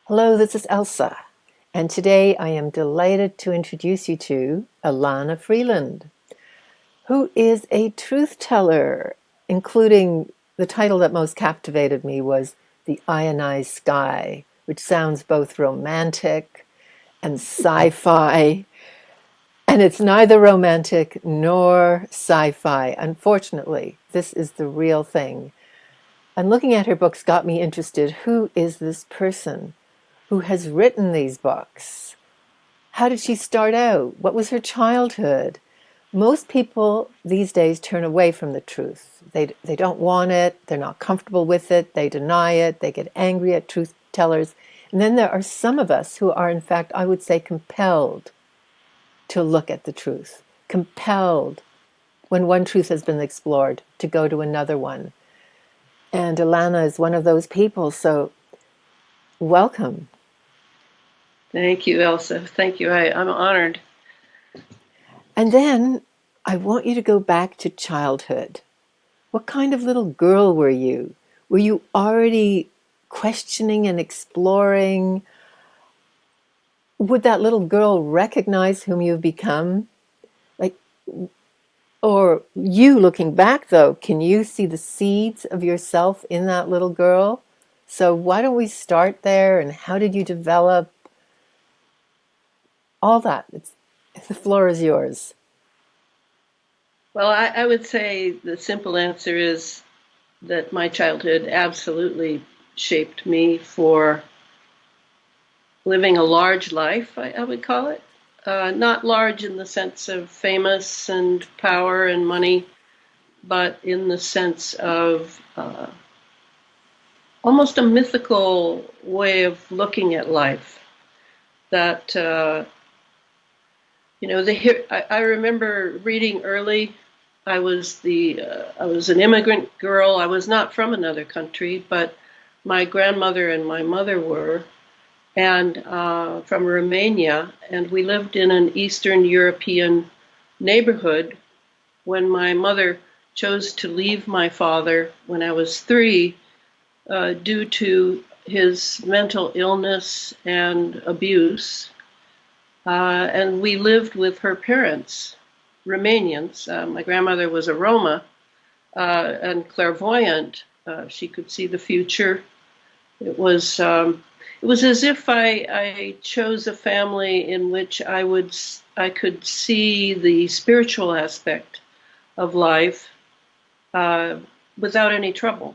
Hello, this is Elsa, and today I am delighted to introduce you to ELANA Freeland, who is a truth teller, including the title that most captivated me was The Ionized Sky, which sounds both romantic and sci-fi, and it's neither romantic nor sci-fi. Unfortunately, this is the real thing. And looking at her books got me interested. Who is this person who has written these books? How did she start out? What was her childhood? Most people these days turn away from the truth. They don't want it. They're not comfortable with it. They deny it. They get angry at truth tellers. And then there are some of us who are, in fact, I would say, compelled to look at the truth, compelled when one truth has been explored to go to another one. And ELANA is one of those people. So welcome. Thank you, Elsa. Thank you. I'm honored. And then I want you to go back to childhood. What kind of little girl were you? Were you already questioning and exploring? Would that little girl recognize whom you've become? Like, or you looking back though, can you see the seeds of yourself in that little girl? So why don't we start there, and how did you develop all that? The floor is yours. Well, I would say the simple answer is that my childhood absolutely shaped me for living a large life, I would call it. Not large in the sense of famous and power and money, but in the sense of almost a mythical way of looking at life. That, I remember reading early. I was an immigrant girl. I was not from another country, but my grandmother and my mother were, and from Romania, and we lived in an Eastern European neighborhood when my mother chose to leave my father when I was 3 due to his mental illness and abuse. And we lived with her parents, Romanians. My grandmother was a Roma and clairvoyant. She could see the future. It was as if I chose a family in which I could see the spiritual aspect of life without any trouble.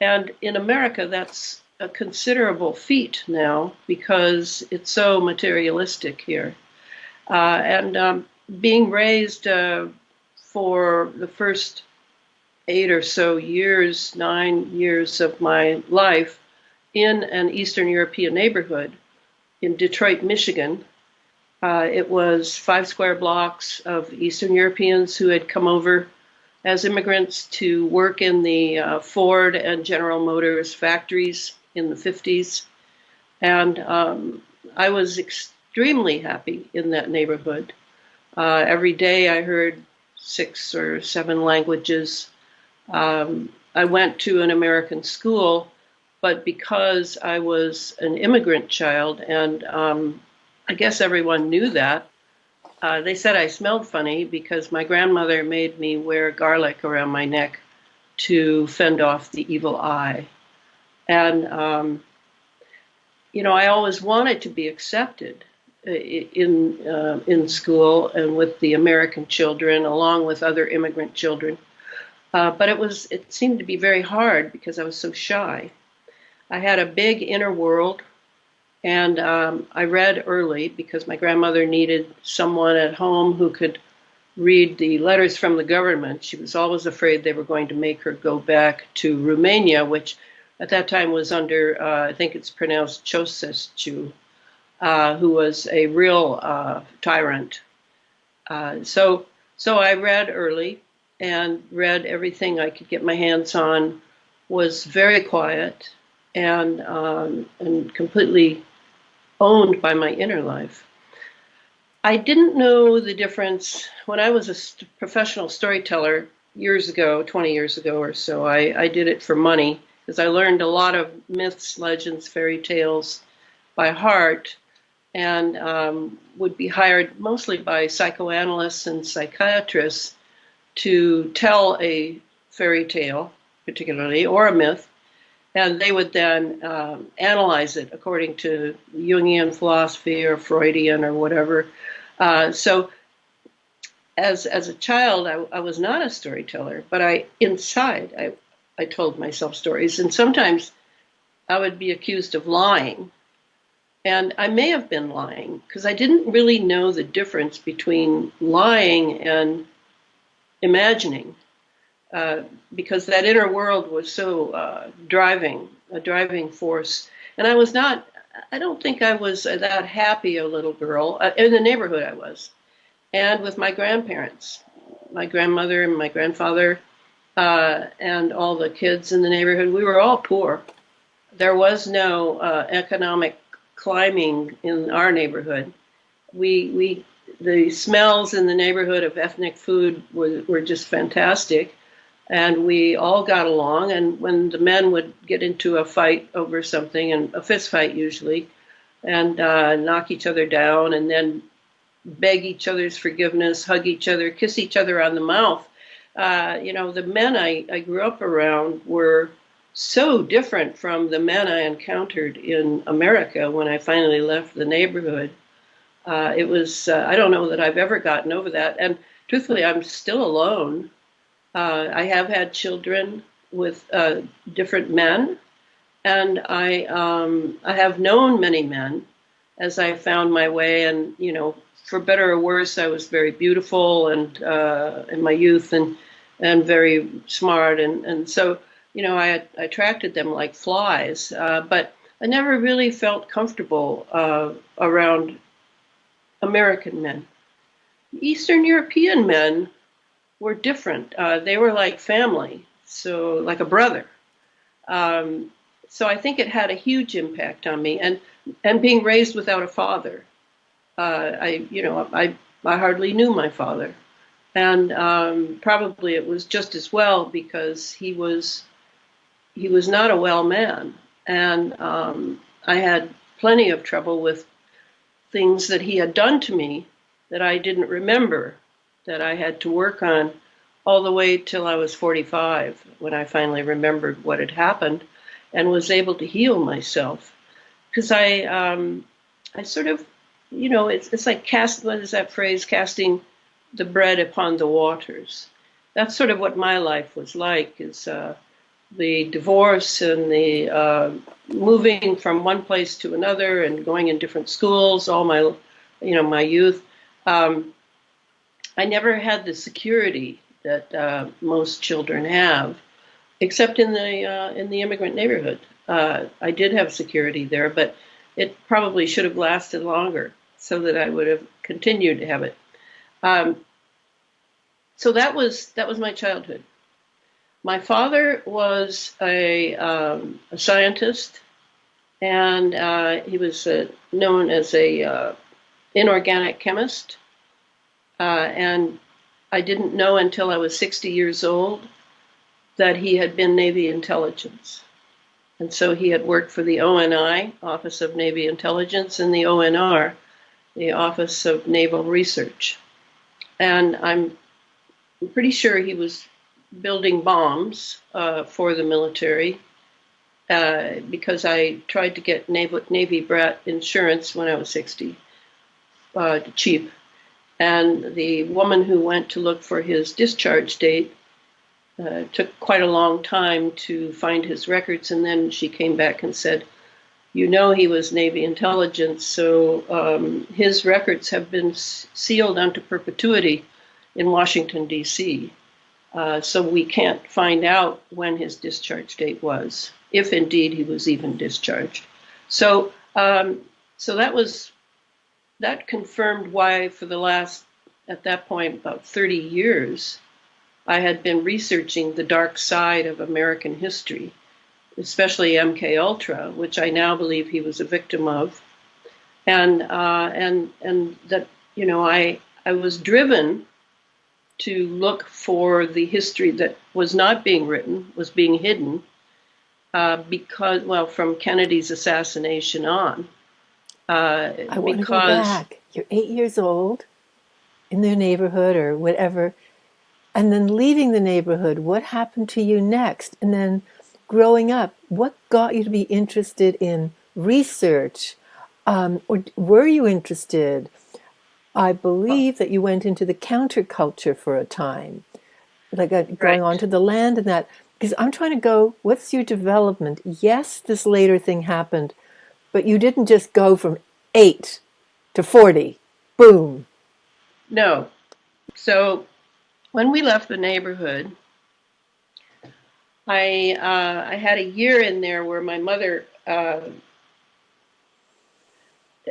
And in America, that's a considerable feat now because it's so materialistic here. And being raised for the first 8 or so years, 9 years of my life in an Eastern European neighborhood in Detroit, Michigan. It was 5 square blocks of Eastern Europeans who had come over as immigrants to work in the Ford and General Motors factories in the 50s. And I was extremely happy in that neighborhood. Every day I heard 6 or 7 languages. I went to an American school, but because I was an immigrant child, and I guess everyone knew that, they said I smelled funny because my grandmother made me wear garlic around my neck to fend off the evil eye. And, I always wanted to be accepted in school and with the American children, along with other immigrant children. But it seemed to be very hard because I was so shy. I had a big inner world, and I read early because my grandmother needed someone at home who could read the letters from the government. She was always afraid they were going to make her go back to Romania, which at that time was under, I think it's pronounced Ceausescu, who was a real tyrant. So I read early and read everything I could get my hands on, was very quiet and completely owned by my inner life. I didn't know the difference when I was a professional storyteller years ago, 20 years ago or so. I did it for money because I learned a lot of myths, legends, fairy tales, by heart, and would be hired mostly by psychoanalysts and psychiatrists to tell a fairy tale, particularly, or a myth, and they would then analyze it according to Jungian philosophy or Freudian or whatever. So as a child, I was not a storyteller, but I told myself stories, and sometimes I would be accused of lying. And I may have been lying because I didn't really know the difference between lying and imagining, because that inner world was so a driving force. And I don't think I was that happy a little girl. In the neighborhood I was. And with my grandparents, my grandmother and my grandfather, and all the kids in the neighborhood, we were all poor. There was no economic climbing in our neighborhood. The smells in the neighborhood of ethnic food were just fantastic, and we all got along. And when the men would get into a fight over something, and a fist fight usually, and knock each other down, and then beg each other's forgiveness, hug each other, kiss each other on the mouth. The men I grew up around were so different from the men I encountered in America when I finally left the neighborhood. It was, I don't know that I've ever gotten over that. And truthfully, I'm still alone. I have had children with different men, and I have known many men as I found my way. And, for better or worse, I was very beautiful and in my youth, and very smart. And so, I attracted them like flies, but I never really felt comfortable around American men. Eastern European men were different. They were like family, so like a brother. So I think it had a huge impact on me, and being raised without a father. I hardly knew my father, and probably it was just as well because he was not a well man, and I had plenty of trouble with things that he had done to me that I didn't remember, that I had to work on all the way till I was 45, when I finally remembered what had happened and was able to heal myself. Because I sort of, it's like what is that phrase, casting the bread upon the waters. That's sort of what my life was like, is the divorce and the moving from one place to another and going in different schools, all my, my youth. I never had the security that most children have, except in the immigrant neighborhood. I did have security there, but it probably should have lasted longer so that I would have continued to have it. So that was my childhood. My father was a scientist, and he was known as a inorganic chemist. And I didn't know until I was 60 years old that he had been Navy intelligence. And so he had worked for the ONI, Office of Navy Intelligence, and the ONR, the Office of Naval Research. And I'm pretty sure he was building bombs for the military, because I tried to get Navy brat insurance when I was 60, cheap. And the woman who went to look for his discharge date took quite a long time to find his records, and then she came back and said, he was Navy intelligence, so his records have been sealed unto perpetuity in Washington, D.C., so we can't find out when his discharge date was, if indeed he was even discharged. So that confirmed why for the last, at that point, about 30 years, I had been researching the dark side of American history, especially MK Ultra, which I now believe he was a victim of, and that I was driven to look for the history that was not being written, was being hidden, because, from Kennedy's assassination on. I want to go because back. You're 8 years old in the neighborhood or whatever, and then leaving the neighborhood. What happened to you next? And then growing up, what got you to be interested in research? Or were you interested? I believe that you went into the counterculture for a time, like going right. onto the land and that. Because I'm trying to go, what's your development? Yes, this later thing happened, but you didn't just go from 8 to 40. Boom. No. So when we left the neighborhood, I had a year in there where my mother.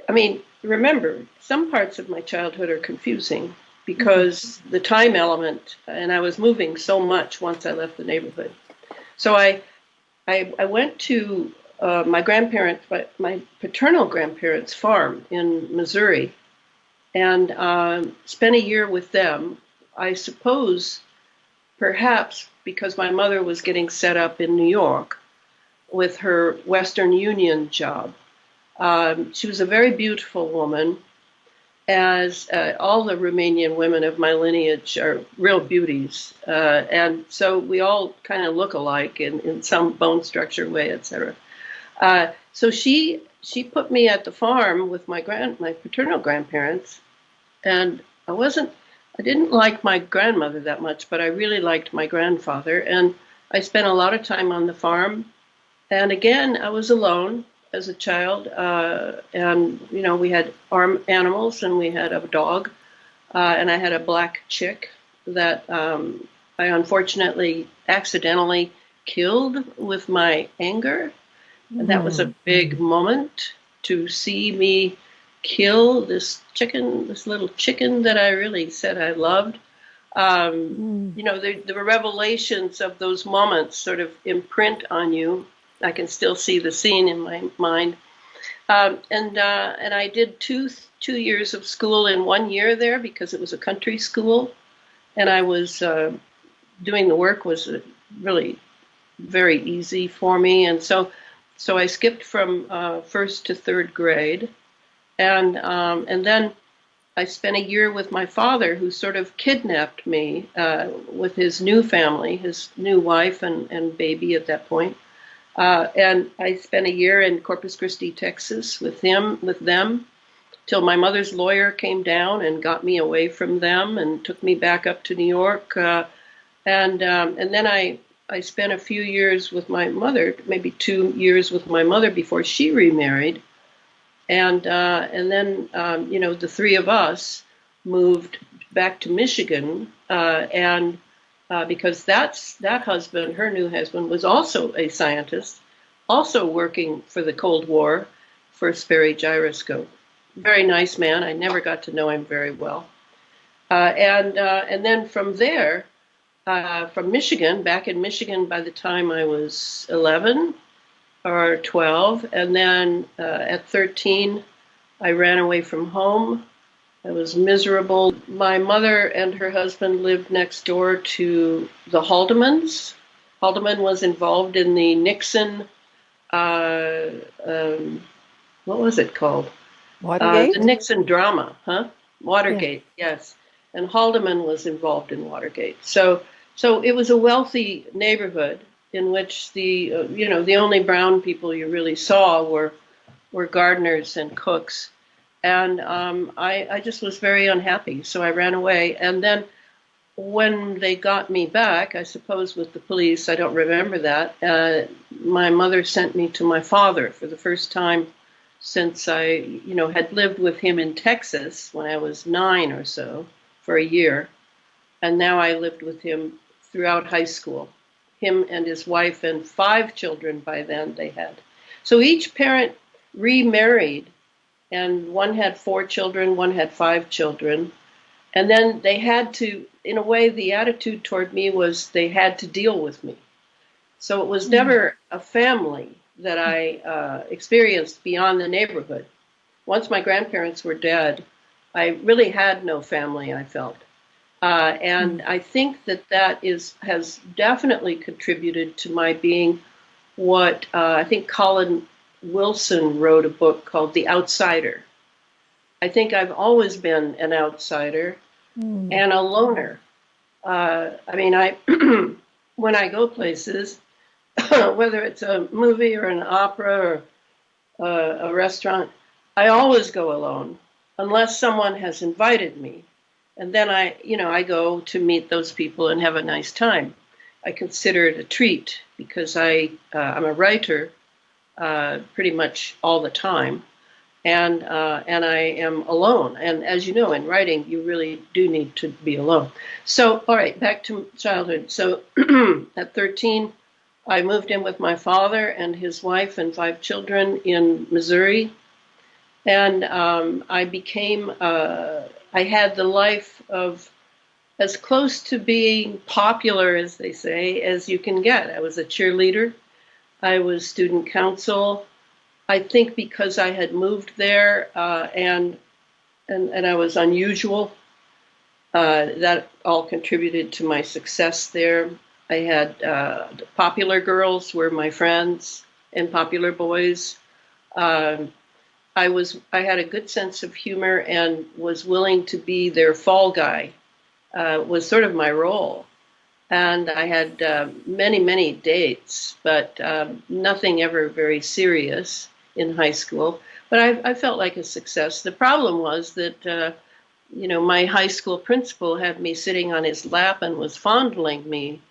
I mean, remember, some parts of my childhood are confusing because the time element, and I was moving so much once I left the neighborhood. So I went to my grandparents, my paternal grandparents' farm in Missouri, and spent a year with them. I suppose perhaps because my mother was getting set up in New York with her Western Union job. She was a very beautiful woman, as all the Romanian women of my lineage are real beauties. And so we all kind of look alike in some bone structure way, etc. So she put me at the farm with my paternal grandparents, and I didn't like my grandmother that much, but I really liked my grandfather, and I spent a lot of time on the farm. And again, I was alone as a child, and we had farm animals, and we had a dog, and I had a black chick that I unfortunately accidentally killed with my anger. And that was a big moment to see me kill this chicken, this little chicken that I really said I loved. The revelations of those moments sort of imprint on you. I can still see the scene in my mind. And I did two years of school in 1 year there because it was a country school, and I was doing the work was really very easy for me, and so I skipped from first to third grade, and then I spent a year with my father, who sort of kidnapped me with his new family, his new wife and baby at that point. And I spent a year in Corpus Christi, Texas, with them, till my mother's lawyer came down and got me away from them and took me back up to New York. And then I spent a few years with my mother, maybe 2 years with my mother before she remarried. And then the three of us moved back to Michigan, and because that husband, her new husband, was also a scientist, also working for the Cold War for Sperry Gyroscope. Very nice man. I never got to know him very well. And then from there, from Michigan, back in Michigan by the time I was 11 or 12, and then at 13, I ran away from home. I was miserable. My mother and her husband lived next door to the Haldeman's. Haldeman was involved in the Nixon, what was it called? Watergate? The Nixon drama, huh? Watergate, Yeah. yes. And Haldeman was involved in Watergate. So it was a wealthy neighborhood in which the only brown people you really saw were gardeners and cooks. And I just was very unhappy, so I ran away. And then when they got me back, I suppose with the police, I don't remember that, my mother sent me to my father for the first time since I had lived with him in Texas when I was 9 or so for a year. And now I lived with him throughout high school, him and his wife and 5 children by then they had. So each parent remarried, and one had 4 children, one had 5 children. And then they had to, in a way, the attitude toward me was they had to deal with me. So it was never a family that I experienced beyond the neighborhood. Once my grandparents were dead, I really had no family, I felt. And I think that has definitely contributed to my being what I think Colin Wilson wrote a book called The Outsider. I think I've always been an outsider and a loner. I mean, I when I go places, whether it's a movie or an opera or a restaurant, I always go alone unless someone has invited me. And then I go to meet those people and have a nice time. I consider it a treat because I'm a writer pretty much all the time, and I am alone. And as you know, in writing, you really do need to be alone. So, all right, back to childhood. So, at 13, I moved in with my father and his wife and 5 children in Missouri, and I had the life of as close to being popular, as they say, as you can get. I was a cheerleader. I was student council. I think because I had moved there and I was unusual, that all contributed to my success there. I had popular girls were my friends and popular boys. I had a good sense of humor and was willing to be their fall guy. Was sort of my role. And I had many, many dates, but nothing ever very serious in high school. But I felt like a success. The problem was that, my high school principal had me sitting on his lap and was fondling me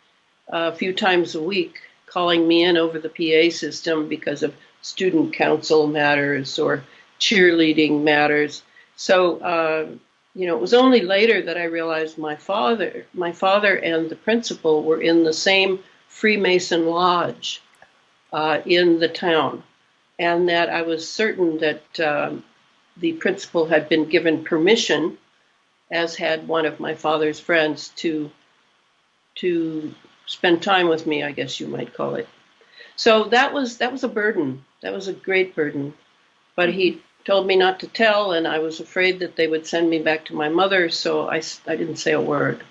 a few times a week, calling me in over the PA system because of student council matters or cheerleading matters. So, it was only later that I realized my father and the principal were in the same Freemason lodge in the town, and that I was certain that the principal had been given permission, as had one of my father's friends, to spend time with me, I guess you might call it. So that was a burden. That was a great burden, but he told me not to tell, and I was afraid that they would send me back to my mother, so I didn't say a word.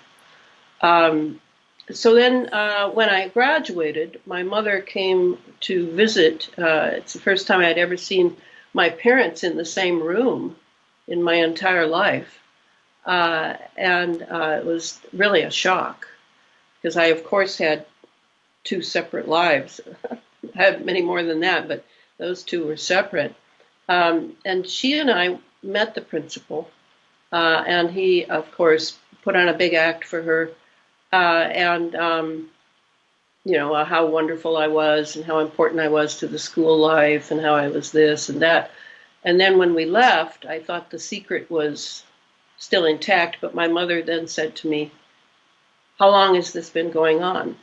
So then when I graduated, my mother came to visit. It's the first time I'd ever seen my parents in the same room in my entire life. And it was really a shock, because I, of course, had 2 separate lives. I had many more than that, but those 2 were separate. And she and I met the principal, and he, of course, put on a big act for her, and how wonderful I was and how important I was to the school life and how I was this and that. And then when we left, I thought the secret was still intact, but my mother then said to me, "How long has this been going on?"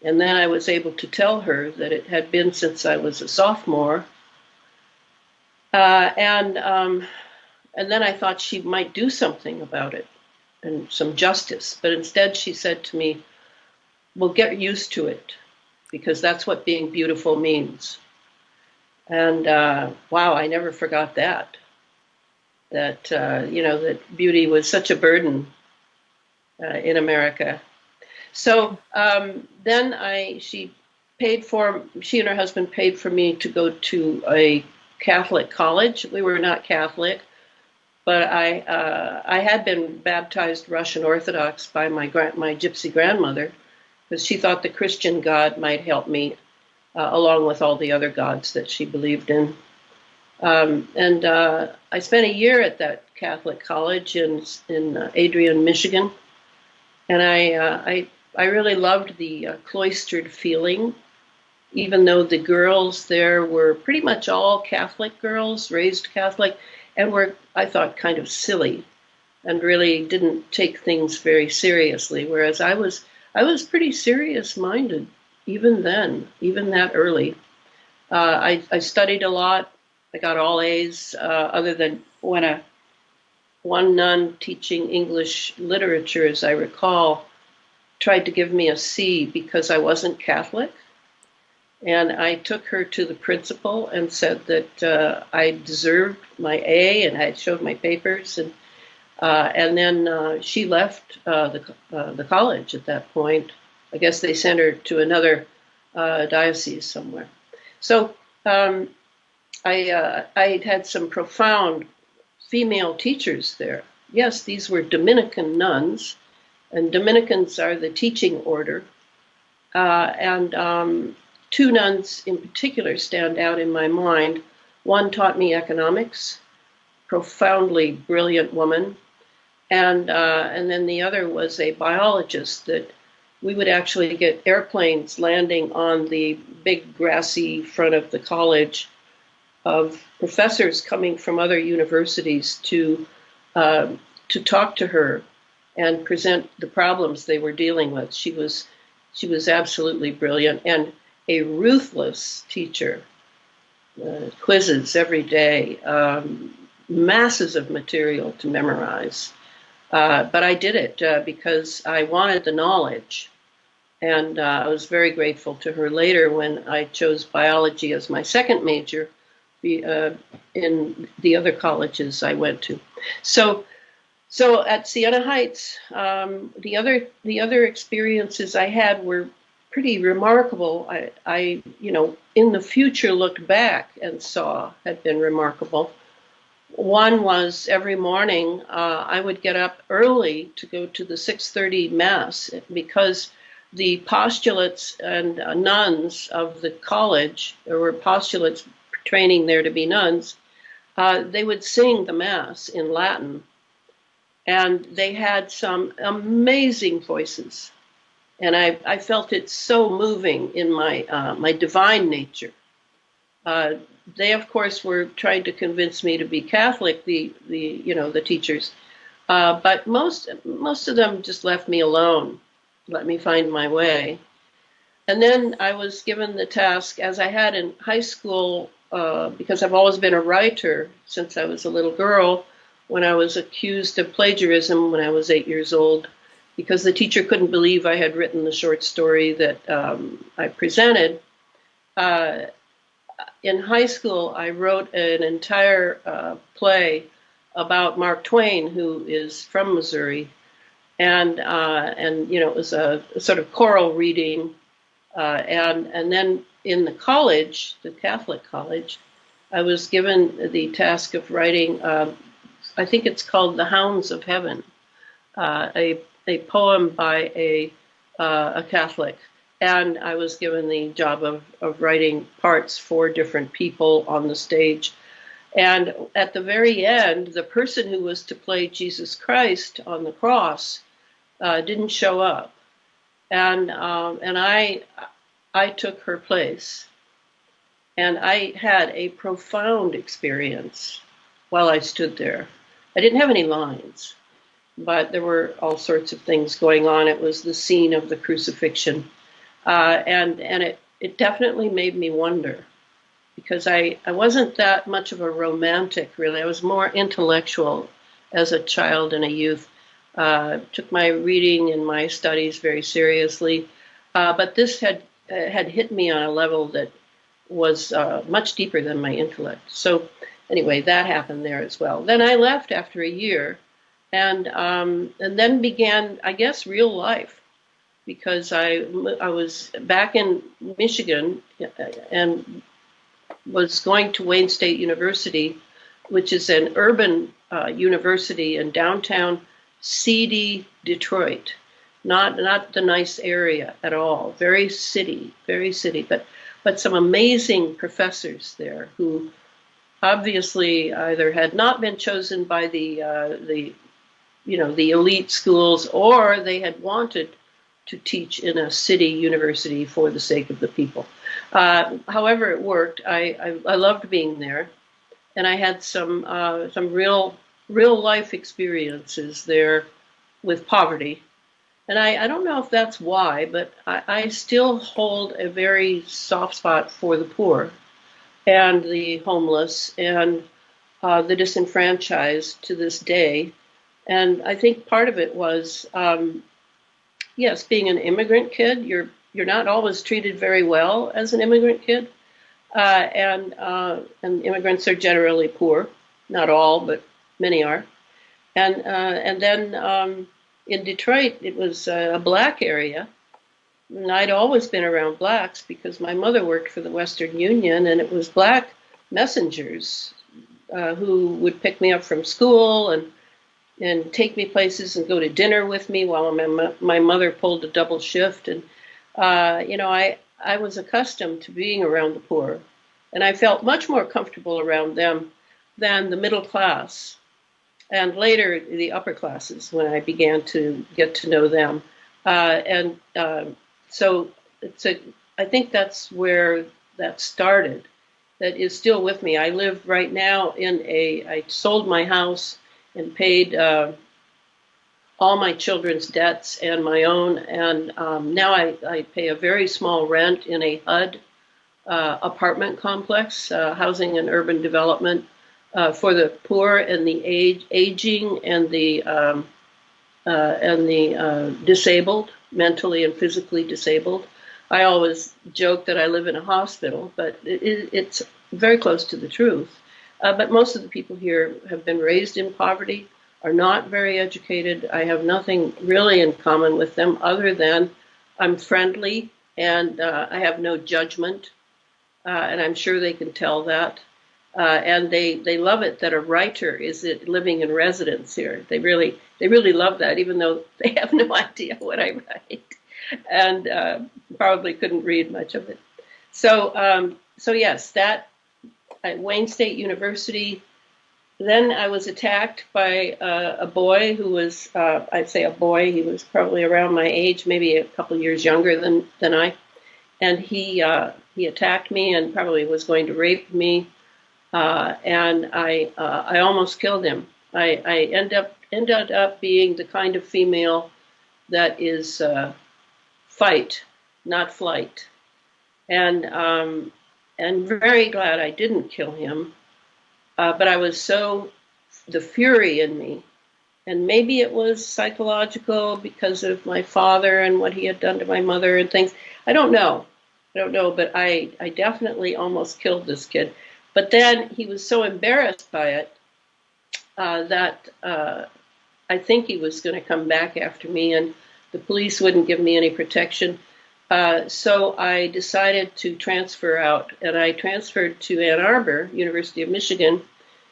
And then I was able to tell her that it had been since I was a sophomore. And then I thought she might do something about it and some justice. But instead she said to me, "Well, get used to it, because that's what being beautiful means." And wow, I never forgot that. That beauty was such a burden in America. So then she and her husband paid for me to go to a Catholic college. We were not Catholic, but I had been baptized Russian Orthodox by my gypsy grandmother, because she thought the Christian God might help me along with all the other gods that she believed in. And I spent a year at that Catholic college in Adrian, Michigan, and I really loved the cloistered feeling. Even though the girls there were pretty much all Catholic girls, raised Catholic, and were, I thought, kind of silly and really didn't take things very seriously, whereas I was pretty serious-minded even then, even that early. I studied a lot. I got all A's, other than when one nun teaching English literature, as I recall, tried to give me a C because I wasn't Catholic. And I took her to the principal and said that I deserved my A, and I showed my papers. And then she left the college at that point. I guess they sent her to another diocese somewhere. So Um, I had some profound female teachers there. Yes, these were Dominican nuns, and Dominicans are the teaching order. And two nuns in particular stand out in my mind. One taught me economics, profoundly brilliant woman, and then the other was a biologist that we would actually get airplanes landing on the big grassy front of the college of professors coming from other universities to talk to her and present the problems they were dealing with. She was absolutely brilliant and a ruthless teacher. Quizzes every day, masses of material to memorize. But I did it because I wanted the knowledge. And I was very grateful to her later when I chose biology as my second major in the other colleges I went to. So at Siena Heights, the other experiences I had were pretty remarkable. I in the future looked back and saw had been remarkable. One was every morning I would get up early to go to the 6:30 mass because the postulates and nuns of the college, there were postulates training there to be nuns, they would sing the mass in Latin. And they had some amazing voices. And I felt it so moving in my divine nature. They, of course, were trying to convince me to be Catholic, the teachers. But most of them just left me alone, let me find my way. And then I was given the task, as I had in high school, because I've always been a writer since I was a little girl, when I was accused of plagiarism when I was 8 years old, because the teacher couldn't believe I had written the short story that I presented. In high school, I wrote an entire play about Mark Twain, who is from Missouri, and it was a sort of choral reading, and then in the college, the Catholic college, I was given the task of writing. I think it's called "The Hounds of Heaven," a poem by a Catholic. And I was given the job of writing parts for different people on the stage. And at the very end, the person who was to play Jesus Christ on the cross didn't show up. And I took her place. And I had a profound experience while I stood there. I didn't have any lines, but there were all sorts of things going on. It was the scene of the crucifixion. And it definitely made me wonder, because I wasn't that much of a romantic, really. I was more intellectual as a child and a youth. Took my reading and my studies very seriously. But this had hit me on a level that was much deeper than my intellect. So anyway, that happened there as well. Then I left after a year, and then began, I guess, real life, because I was back in Michigan and was going to Wayne State University, which is an urban university in downtown seedy Detroit. Not the nice area at all. Very city, but some amazing professors there who obviously either had not been chosen by the elite schools, or they had wanted to teach in a city university for the sake of the people. However it worked, I loved being there, and I had some real life experiences there with poverty. And I don't know if that's why, but I still hold a very soft spot for the poor and the homeless and the disenfranchised to this day. And I think part of it was, yes, being an immigrant kid, you're not always treated very well as an immigrant kid, and immigrants are generally poor, not all, but many are. And then in Detroit, it was a black area, And I'd always been around blacks because my mother worked for the Western Union, and it was black messengers who would pick me up from school and take me places and go to dinner with me while my mother pulled a double shift. And, I was accustomed to being around the poor, and I felt much more comfortable around them than the middle class, and later the upper classes when I began to get to know them. So I think that's where that started. That is still with me. I live right now I sold my house and paid all my children's debts and my own, and now I pay a very small rent in a HUD apartment complex, housing and urban development for the poor and the aging and the disabled, mentally and physically disabled. I always joke that I live in a hospital, but it's very close to the truth. But most of the people here have been raised in poverty, are not very educated. I have nothing really in common with them other than I'm friendly and I have no judgment, and I'm sure they can tell that. And they love it that a writer is living in residence here. They really love that, even though they have no idea what I write, and probably couldn't read much of it. So yes, that at Wayne State University. Then I was attacked by a boy who was, I'd say a boy, he was probably around my age, maybe a couple years younger than I, and he attacked me and probably was going to rape me. And I almost killed him. I ended up being the kind of female that is fight, not flight, and very glad I didn't kill him. But I was the fury in me, and maybe it was psychological because of my father and what he had done to my mother and things. I don't know, but I definitely almost killed this kid. But then he was so embarrassed by it that I think he was going to come back after me, and the police wouldn't give me any protection. So I decided to transfer out, and I transferred to Ann Arbor, University of Michigan,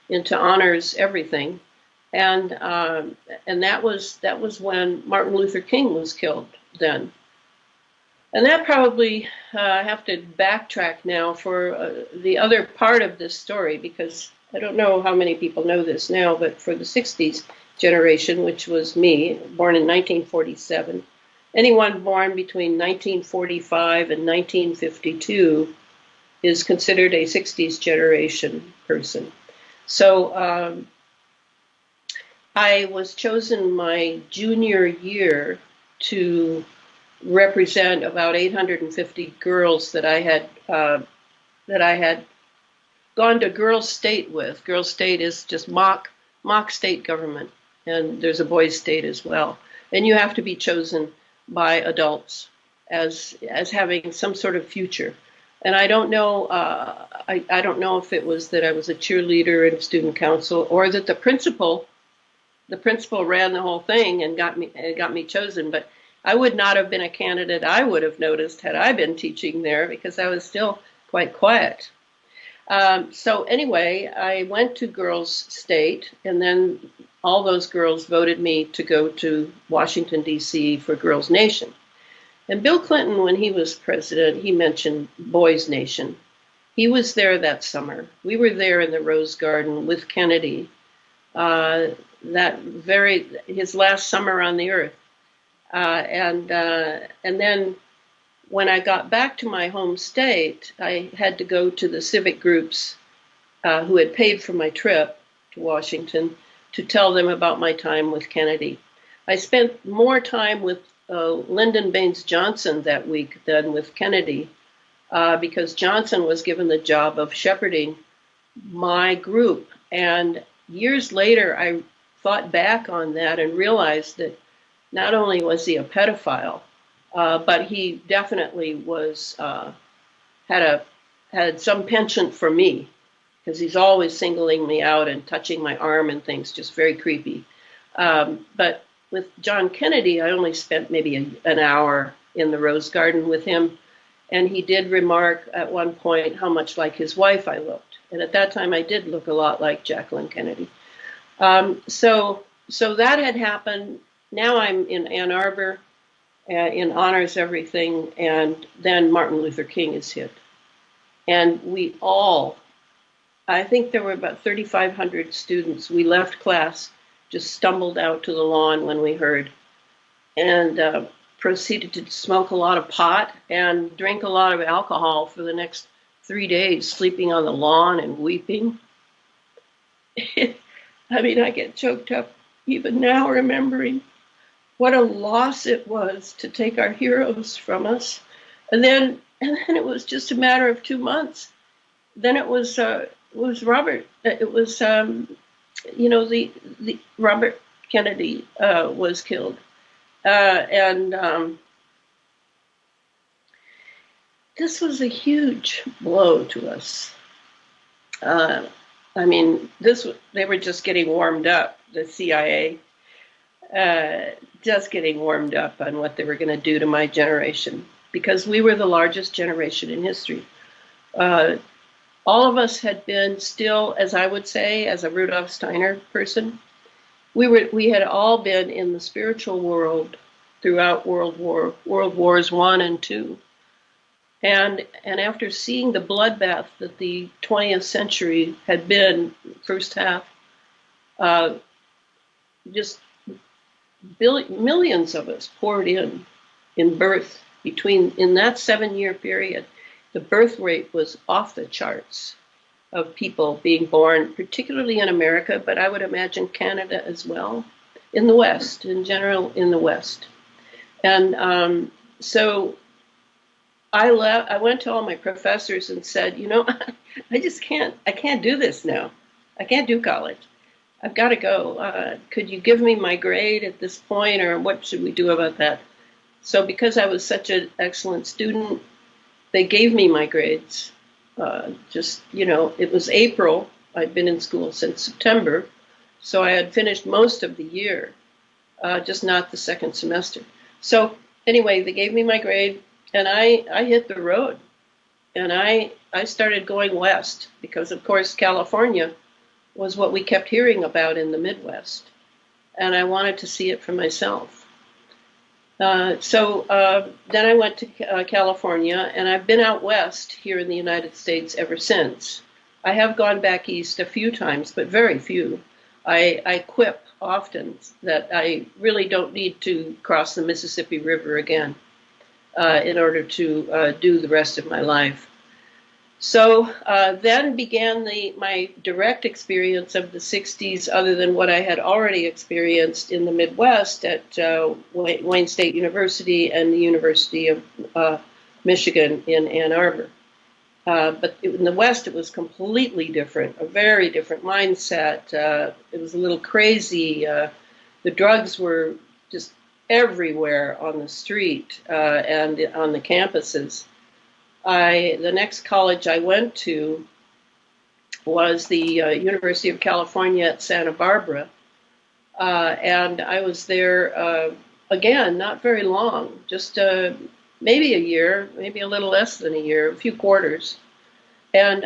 into honors everything, and that was when Martin Luther King was killed then. And that probably, I have to backtrack now for the other part of this story, because I don't know how many people know this now, but for the 60s generation, which was me, born in 1947, anyone born between 1945 and 1952 is considered a 60s generation person. So I was chosen my junior year to represent about 850 girls that I had gone to Girls State with. Girls State is just mock state government, and there's a boys' state as well. And you have to be chosen by adults as having some sort of future. And I don't know. I don't know if it was that I was a cheerleader in student council, or that the principal ran the whole thing and got me chosen. But I would not have been a candidate I would have noticed had I been teaching there, because I was still quite quiet. So anyway, I went to Girls State, and then all those girls voted me to go to Washington, D.C. for Girls Nation. And Bill Clinton, when he was president, he mentioned Boys Nation. He was there that summer. We were there in the Rose Garden with Kennedy, his last summer on the earth. And then when I got back to my home state, I had to go to the civic groups who had paid for my trip to Washington to tell them about my time with Kennedy. I spent more time with Lyndon Baines Johnson that week than with Kennedy, because Johnson was given the job of shepherding my group. And years later, I thought back on that and realized that not only was he a pedophile, but he definitely was had some penchant for me, because he's always singling me out and touching my arm and things, just very creepy. But with John Kennedy, I only spent maybe an hour in the Rose Garden with him. And he did remark at one point how much like his wife I looked. And at that time, I did look a lot like Jacqueline Kennedy. So that had happened. Now I'm in Ann Arbor in honors everything. And then Martin Luther King is hit. And we all, I think there were about 3,500 students. We left class, just stumbled out to the lawn when we heard, and proceeded to smoke a lot of pot and drink a lot of alcohol for the next 3 days, sleeping on the lawn and weeping. I mean, I get choked up even now remembering what a loss it was to take our heroes from us. And then it was just a matter of 2 months. Then it was Robert. It was the Robert Kennedy was killed, and this was a huge blow to us. I mean, they were just getting warmed up. The CIA. Just getting warmed up on what they were going to do to my generation, because we were the largest generation in history. All of us had been still, as I would say, as a Rudolf Steiner person, we had all been in the spiritual world throughout World Wars I and II. And after seeing the bloodbath that the 20th century had been, first half, just millions of us poured in birth in that 7-year period. The birth rate was off the charts of people being born, particularly in America, but I would imagine Canada as well, in the West, in general, in the West. And so I went to all my professors and said, I can't do this now. I can't do college. I've got to go. Could you give me my grade at this point, or what should we do about that? So because I was such an excellent student, they gave me my grades. It was April. I'd been in school since September, so I had finished most of the year, just not the second semester. So anyway, they gave me my grade, and I hit the road, and I started going west, because of course California was what we kept hearing about in the Midwest, and I wanted to see it for myself. So then I went to California, and I've been out west here in the United States ever since. I have gone back east a few times, but very few. I quip often that I really don't need to cross the Mississippi River again in order to do the rest of my life. So then began my direct experience of the 60s, other than what I had already experienced in the Midwest at Wayne State University and the University of Michigan in Ann Arbor. But in the West, it was completely different, a very different mindset. It was a little crazy. The drugs were just everywhere on the street and on the campuses. The next college I went to was the University of California at Santa Barbara, and I was there again, not very long, just maybe a year, maybe a little less than a year, a few quarters, and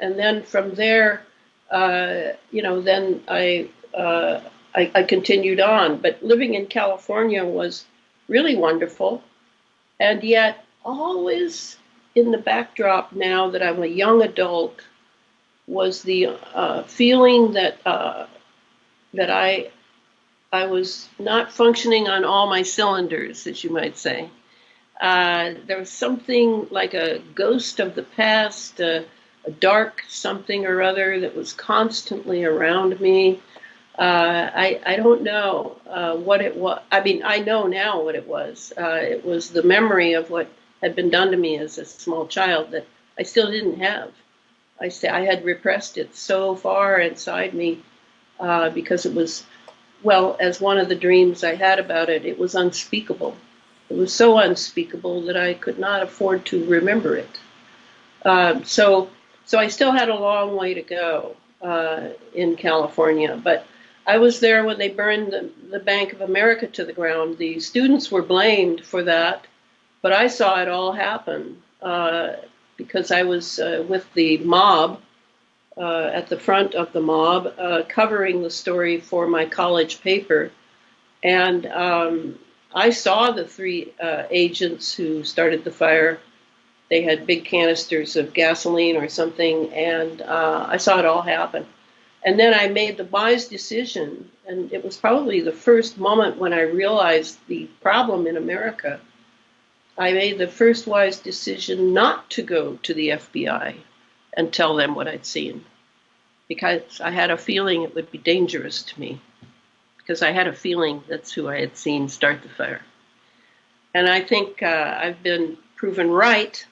then from there, then I continued on. But living in California was really wonderful, and yet always in the backdrop, now that I'm a young adult, was the feeling that I was not functioning on all my cylinders, as you might say. There was something like a ghost of the past, a dark something or other that was constantly around me. I don't know what it was. I mean, I know now what it was. It was the memory of what had been done to me as a small child that I still didn't have. I had repressed it so far inside me because it was, well, as one of the dreams I had about it, it was unspeakable. It was so unspeakable that I could not afford to remember it. So I still had a long way to go in California, but I was there when they burned the Bank of America to the ground. The students were blamed for that. But I saw it all happen because I was with the mob, at the front of the mob, covering the story for my college paper. And I saw the three agents who started the fire. They had big canisters of gasoline or something, and I saw it all happen. And then I made the wise decision, and it was probably the first moment when I realized the problem in America. I made the first wise decision not to go to the FBI and tell them what I'd seen, because I had a feeling it would be dangerous to me, because I had a feeling that's who I had seen start the fire. And I think I've been proven right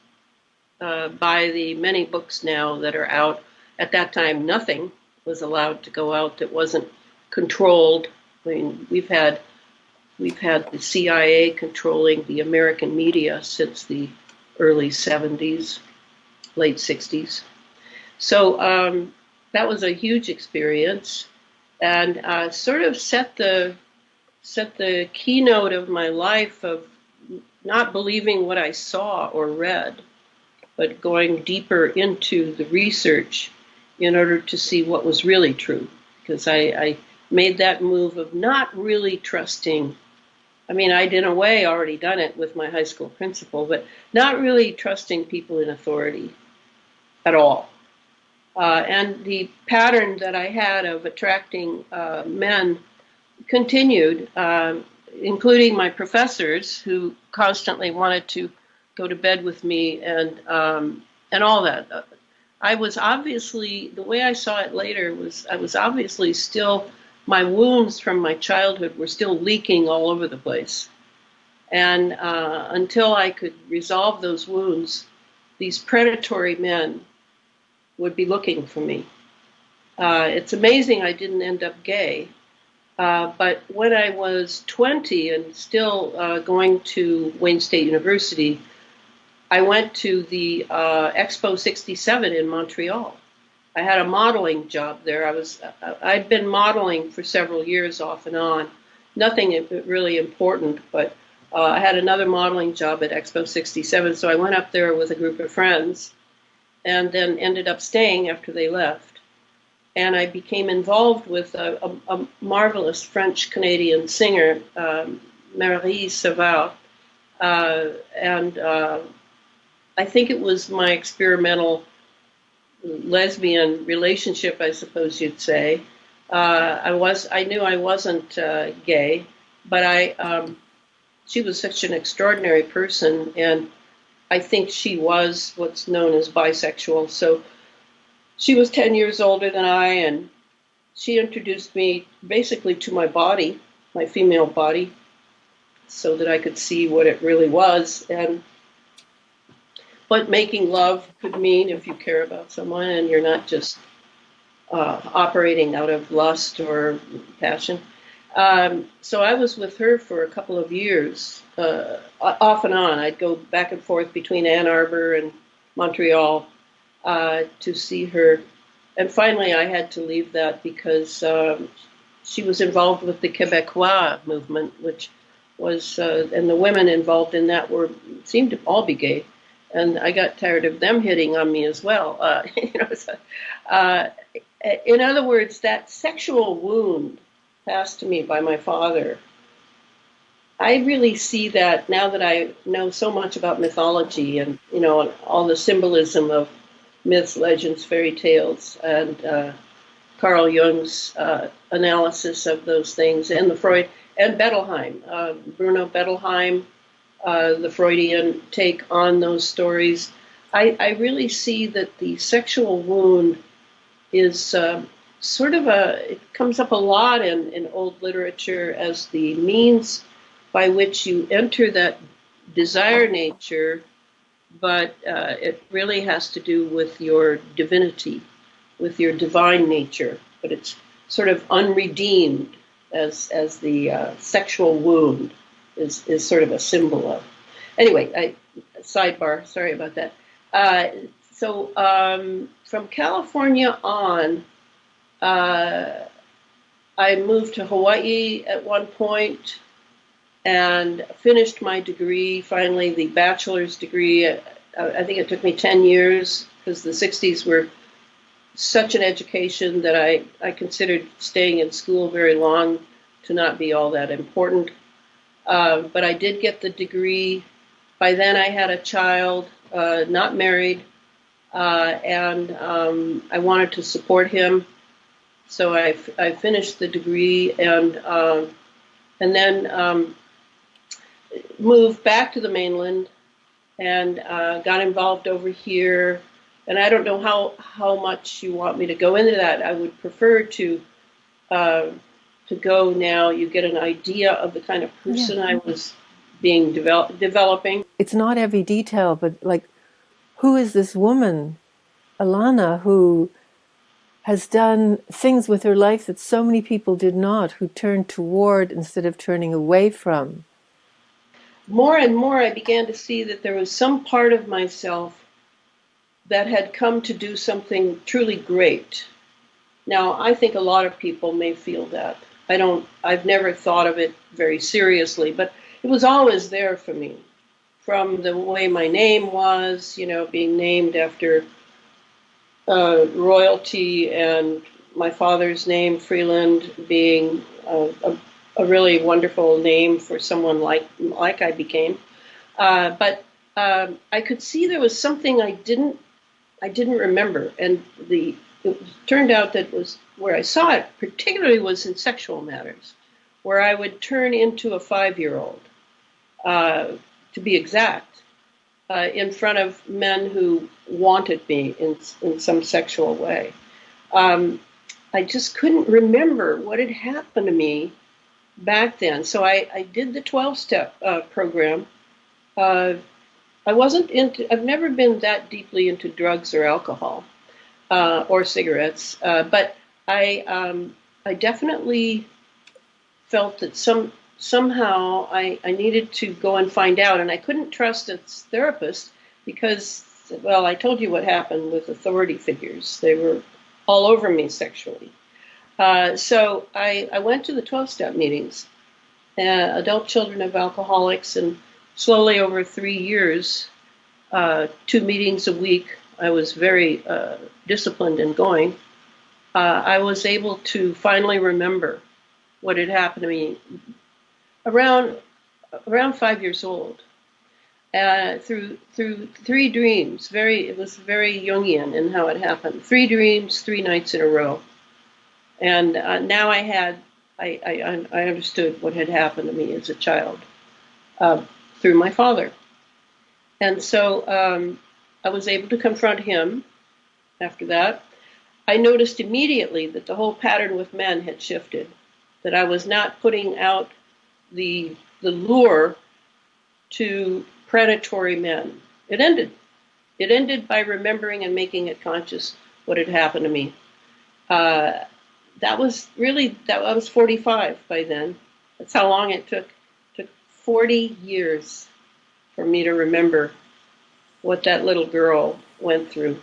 by the many books now that are out. At that time, nothing was allowed to go out that wasn't controlled. I mean, we've had the CIA controlling the American media since the early 70s, late 60s. So that was a huge experience, and sort of set the keynote of my life of not believing what I saw or read, but going deeper into the research in order to see what was really true. Because I made that move of not really trusting. I mean, I'd in a way already done it with my high school principal, but not really trusting people in authority at all. And the pattern that I had of attracting men continued, including my professors who constantly wanted to go to bed with me and all that. I was obviously, the way I saw it later was I was obviously still, my wounds from my childhood were still leaking all over the place. And until I could resolve those wounds, these predatory men would be looking for me. It's amazing I didn't end up gay. But when I was 20 and still going to Wayne State University, I went to the Expo 67 in Montreal. I had a modeling job there. I'd been modeling for several years off and on. Nothing really important, but I had another modeling job at Expo 67, so I went up there with a group of friends and then ended up staying after they left. And I became involved with a marvelous French-Canadian singer, Marie Savard, and I think it was my experimental lesbian relationship, I suppose you'd say. I knew I wasn't gay, but she was such an extraordinary person, and I think she was what's known as bisexual. So she was 10 years older than I, and she introduced me basically to my body, my female body, so that I could see what it really was and what making love could mean if you care about someone and you're not just operating out of lust or passion. So I was with her for a couple of years, off and on. I'd go back and forth between Ann Arbor and Montreal to see her. And finally I had to leave that because she was involved with the Québécois movement, which was, and the women involved in that seemed to all be gay. And I got tired of them hitting on me as well. In other words, that sexual wound passed to me by my father, I really see that now that I know so much about mythology and, all the symbolism of myths, legends, fairy tales, and Carl Jung's analysis of those things, and the Freud, and Bettelheim, Bruno Bettelheim, the Freudian take on those stories. I really see that the sexual wound is sort of it comes up a lot in old literature as the means by which you enter that desire nature, but it really has to do with your divinity, with your divine nature, but it's sort of unredeemed as the sexual wound is sort of a symbol of. Anyway, sidebar, sorry about that. So from California on, I moved to Hawaii at one point, and finished my degree, finally the bachelor's degree. I think it took me 10 years because the 60s were such an education that I considered staying in school very long to not be all that important. But I did get the degree. By then I had a child, not married, and I wanted to support him. So I finished the degree and then moved back to the mainland and got involved over here. And I don't know how much you want me to go into that. I would prefer to go now. You get an idea of the kind of person I was being developing. It's not every detail, but like, who is this woman, ELANA, who has done things with her life that so many people did not, who turned toward instead of turning away from? More and more, I began to see that there was some part of myself that had come to do something truly great. Now, I think a lot of people may feel that. I've never thought of it very seriously, but it was always there for me. From the way my name was, being named after royalty, and my father's name, Freeland, being a really wonderful name for someone like I became. But I could see there was something I didn't remember, and it turned out that was where I saw it particularly was in sexual matters, where I would turn into a 5-year-old, to be exact, in front of men who wanted me in some sexual way. I just couldn't remember what had happened to me back then. So I did the 12-step program. I've never been that deeply into drugs or alcohol or cigarettes, but I definitely felt that somehow I needed to go and find out, and I couldn't trust a therapist because, well, I told you what happened with authority figures. They were all over me sexually. So I went to the 12-step meetings, adult children of alcoholics, and slowly over 3 years, 2 meetings a week, I was very disciplined in going. I was able to finally remember what had happened to me around 5 years old, through 3 dreams. It was very Jungian in how it happened. 3 dreams, 3 nights in a row, and now I understood what had happened to me as a child through my father, and so I was able to confront him. After that, I noticed immediately that the whole pattern with men had shifted, that I was not putting out the lure to predatory men. It ended. It ended by remembering and making it conscious what had happened to me. I was 45 by then. That's how long it took. It took 40 years for me to remember what that little girl went through.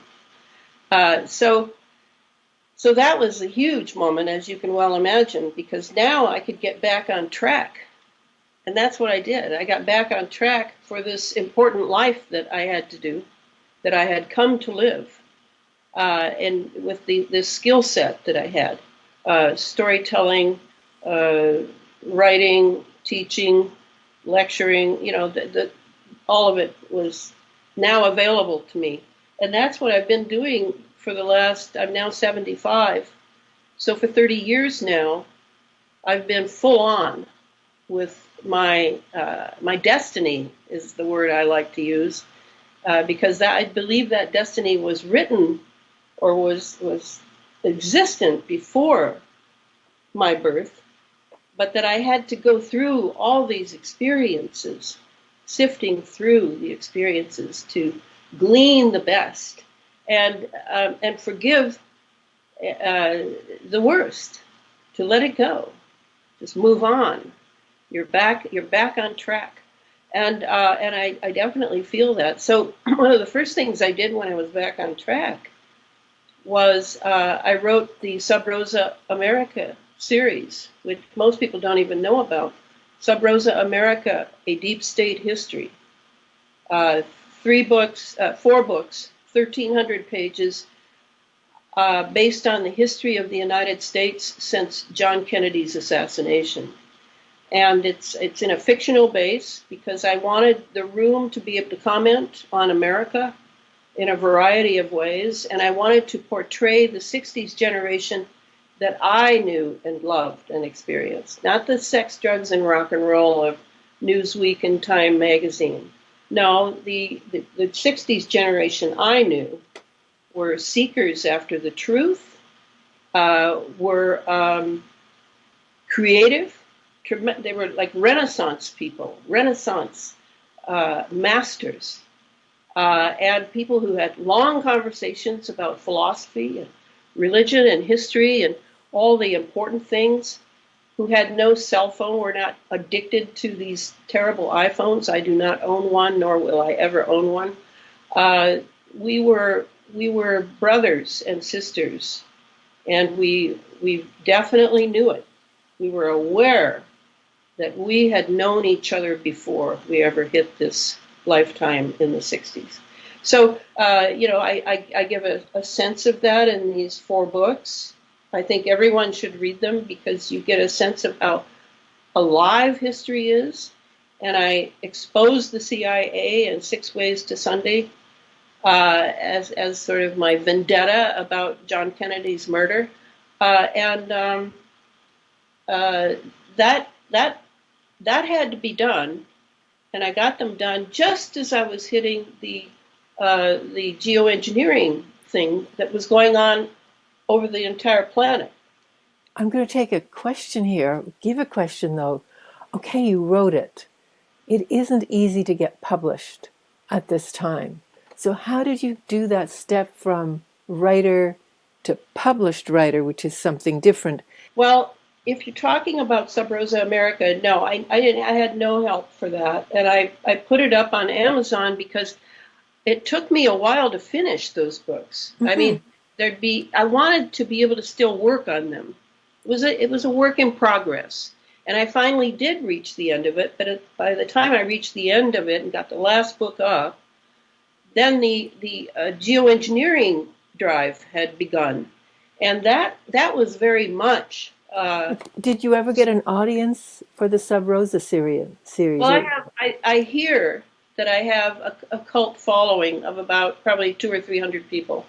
So that was a huge moment, as you can well imagine, because now I could get back on track. And that's what I did. I got back on track for this important life that I had to do, that I had come to live, and with this skill set that I had, storytelling, writing, teaching, lecturing, all of it was now available to me. And that's what I've been doing for I'm now 75. So for 30 years now, I've been full on with my destiny is the word I like to use, because I believe that destiny was written or was existent before my birth, but that I had to go through all these experiences, sifting through the experiences to glean the best and forgive the worst, to let it go, just move on. You're back on track, and I definitely feel that. So one of the first things I did when I was back on track was I wrote the Sub Rosa America series, which most people don't even know about. Sub Rosa America, A Deep State History. 4 books, 1,300 pages, based on the history of the United States since John Kennedy's assassination. And it's in a fictional base because I wanted the room to be able to comment on America in a variety of ways, and I wanted to portray the 60s generation that I knew and loved and experienced, not the sex, drugs, and rock and roll of Newsweek and Time magazine. No, the 60s generation I knew were seekers after the truth, were creative. They were like Renaissance people, Renaissance masters, and people who had long conversations about philosophy and religion and history and all the important things, who had no cell phone, were not addicted to these terrible iPhones. I do not own one, nor will I ever own one. We were brothers and sisters, and we definitely knew it. We were aware that we had known each other before we ever hit this lifetime in the 60s. So, I give a sense of that in these 4 books. I think everyone should read them because you get a sense of how alive history is. And I expose the CIA in 6 Ways to Sunday as sort of my vendetta about John Kennedy's murder. That had to be done, and I got them done just as I was hitting the geoengineering thing that was going on over the entire planet. I'm going to take a question here. Give a question, though. Okay, you wrote it. It isn't easy to get published at this time. So how did you do that step from writer to published writer, which is something different? Well, if you're talking about Sub Rosa America, no, I didn't. I had no help for that, and I put it up on Amazon because it took me a while to finish those books. Mm-hmm. I mean, I wanted to be able to still work on them. It was a work in progress, and I finally did reach the end of it. But by the time I reached the end of it and got the last book up, then the geoengineering drive had begun, and that was very much. Did you ever get an audience for the Sub Rosa series? Well, I hear that I have a cult following of about probably 200 or 300 people.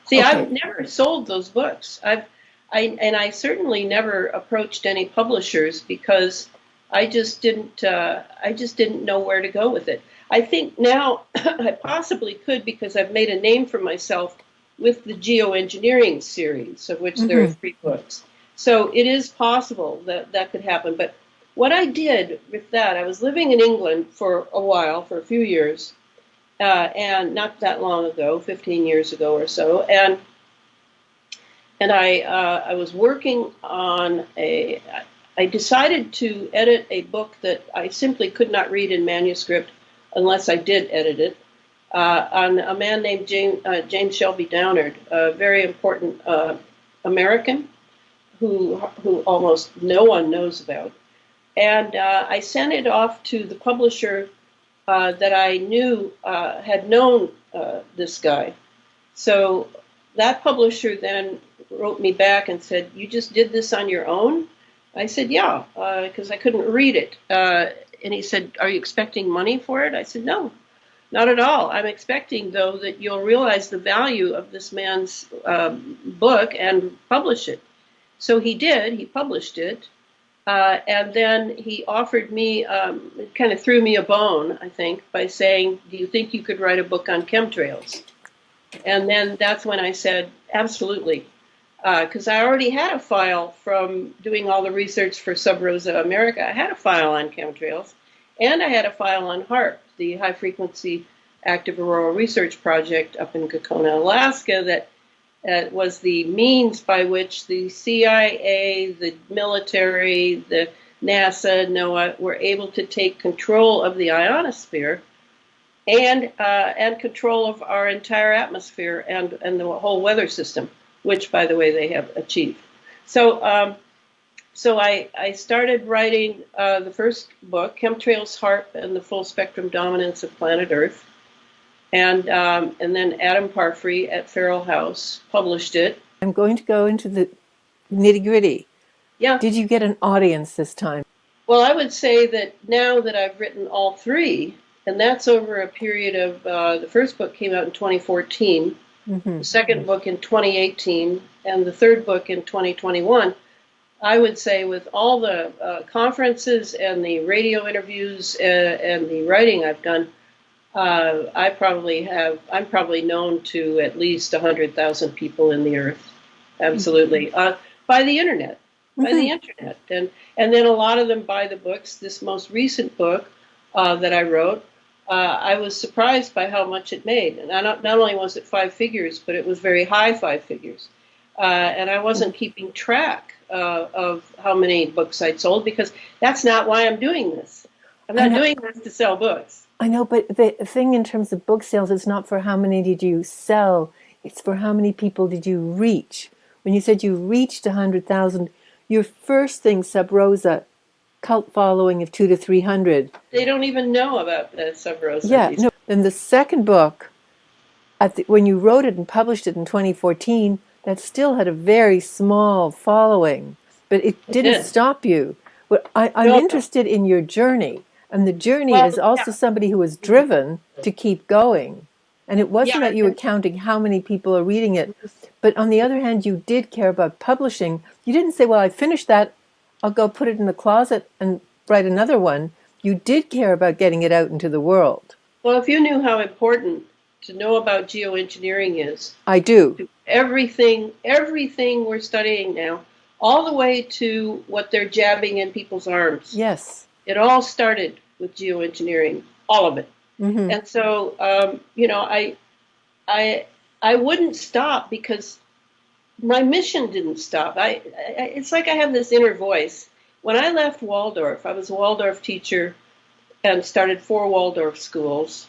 See, okay. I've never sold those books. I certainly never approached any publishers because I just didn't know where to go with it. I think now I possibly could because I've made a name for myself with the geoengineering series, of which there are 3 books. So it is possible that could happen. But what I did with that, I was living in England for a while, for a few years, and not that long ago, 15 years ago or so, and I was working on I decided to edit a book that I simply could not read in manuscript unless I did edit it, on a man named James Shelby Downard, a very important American who almost no one knows about. And I sent it off to the publisher that I knew had known this guy. So that publisher then wrote me back and said, "You just did this on your own?" I said, "Yeah," because I couldn't read it. And he said, "Are you expecting money for it?" I said, "No, not at all. I'm expecting, though, that you'll realize the value of this man's book and publish it." So he did. He published it. And then he offered me, kind of threw me a bone, I think, by saying, "Do you think you could write a book on chemtrails?" And then that's when I said, absolutely. Because I already had a file from doing all the research for Sub Rosa America. I had a file on chemtrails, and I had a file on HAARP, the High Frequency Active Auroral Research Project up in Gakona, Alaska, that was the means by which the CIA, the military, the NASA, NOAA were able to take control of the ionosphere and control of our entire atmosphere and the whole weather system, which, by the way, they have achieved. So So I started writing the first book, Chemtrails, HARP, and the Full Spectrum Dominance of Planet Earth. And then Adam Parfrey at Feral House published it. I'm going to go into the nitty-gritty. Yeah. Did you get an audience this time? Well, I would say that now that I've written all three, and that's over a period of, the first book came out in 2014, the second book in 2018, and the third book in 2021, I would say with all the conferences and the radio interviews and the writing I've done, I'm probably known to at least 100,000 people in the earth. Absolutely. By the internet. By the internet. And then a lot of them buy the books. This most recent book that I wrote, I was surprised by how much it made. And not only was it 5 figures, but it was very high 5 figures. And I wasn't keeping track of how many books I'd sold, because that's not why I'm doing this. I'm not doing this to sell books. I know, but the thing in terms of book sales is not for how many did you sell, it's for how many people did you reach. When you said you reached 100,000, your first thing, Sub Rosa, cult following of 200 to 300. They don't even know about Sub Rosa. Yeah, no. Then the second book, when you wrote it and published it in 2014, that still had a very small following, but it didn't stop you. But I'm interested in your journey. And the journey is also somebody who was driven to keep going. And it wasn't that you were counting how many people are reading it. But on the other hand, you did care about publishing. You didn't say, well, I finished that, I'll go put it in the closet and write another one. You did care about getting it out into the world. Well, if you knew how important to know about geoengineering is. I do. Everything we're studying now, all the way to what they're jabbing in people's arms. Yes. It all started with geoengineering, all of it. And so, I wouldn't stop because my mission didn't stop. It's like I have this inner voice. When I left Waldorf, I was a Waldorf teacher and started 4 Waldorf schools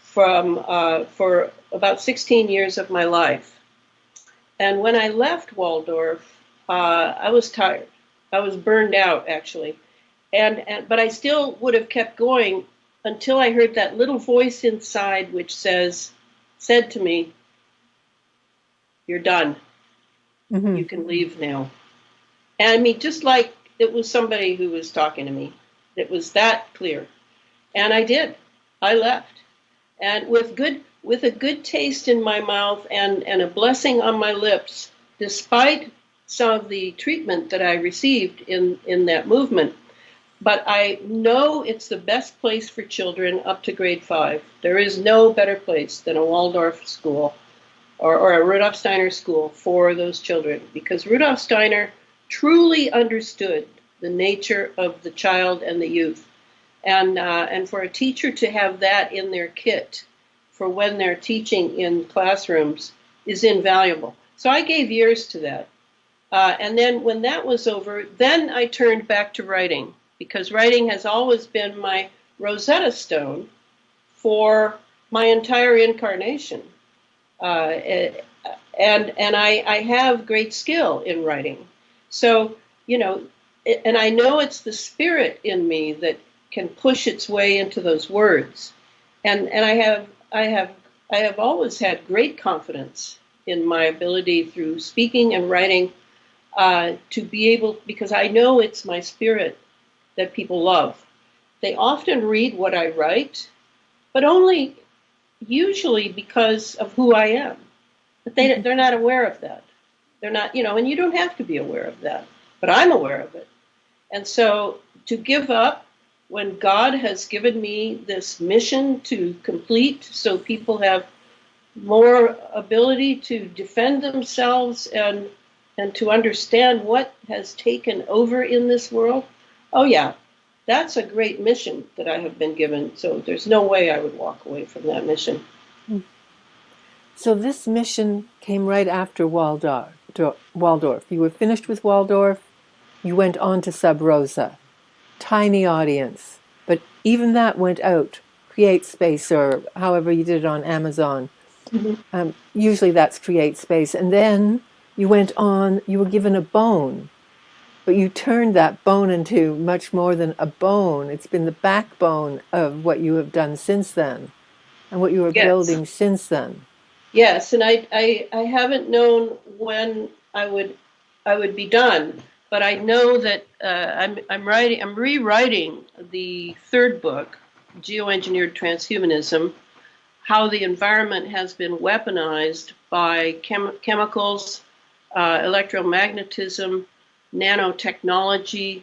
for about 16 years of my life. And when I left Waldorf, I was tired. I was burned out, actually. But I still would have kept going until I heard that little voice inside which said to me, "You're done. You can leave now." And I mean, just like it was somebody who was talking to me. It was that clear. And I did. I left. And with a good taste in my mouth and a blessing on my lips, despite some of the treatment that I received in that movement. But I know it's the best place for children up to grade 5. There is no better place than a Waldorf school or a Rudolf Steiner school for those children, because Rudolf Steiner truly understood the nature of the child and the youth. And for a teacher to have that in their kit for when they're teaching in classrooms is invaluable. So I gave years to that. And then when that was over, then I turned back to writing, because writing has always been my Rosetta Stone for my entire incarnation. And I have great skill in writing. So, and I know it's the spirit in me that can push its way into those words. And I have always had great confidence in my ability through speaking and writing to be able, because I know it's my spirit that people love. They often read what I write, but only usually because of who I am. But they're not aware of that. They're not, and you don't have to be aware of that, but I'm aware of it. And so to give up when God has given me this mission to complete so people have more ability to defend themselves and to understand what has taken over in this world, oh yeah, that's a great mission that I have been given. So there's no way I would walk away from that mission. So this mission came right after Waldorf. You were finished with Waldorf. You went on to Sub Rosa. Tiny audience. But even that went out. Create Space, or however you did it on Amazon. Usually that's Create Space. And then you went on, you were given a bone. but you turned that bone into much more than a bone. It's been the backbone of what you have done since then and what you are Yes. building since then. Yes, and I haven't known when I would be done, but I know that I'm rewriting the third book, Geoengineered Transhumanism, how the environment has been weaponized by chemicals, electromagnetism, nanotechnology,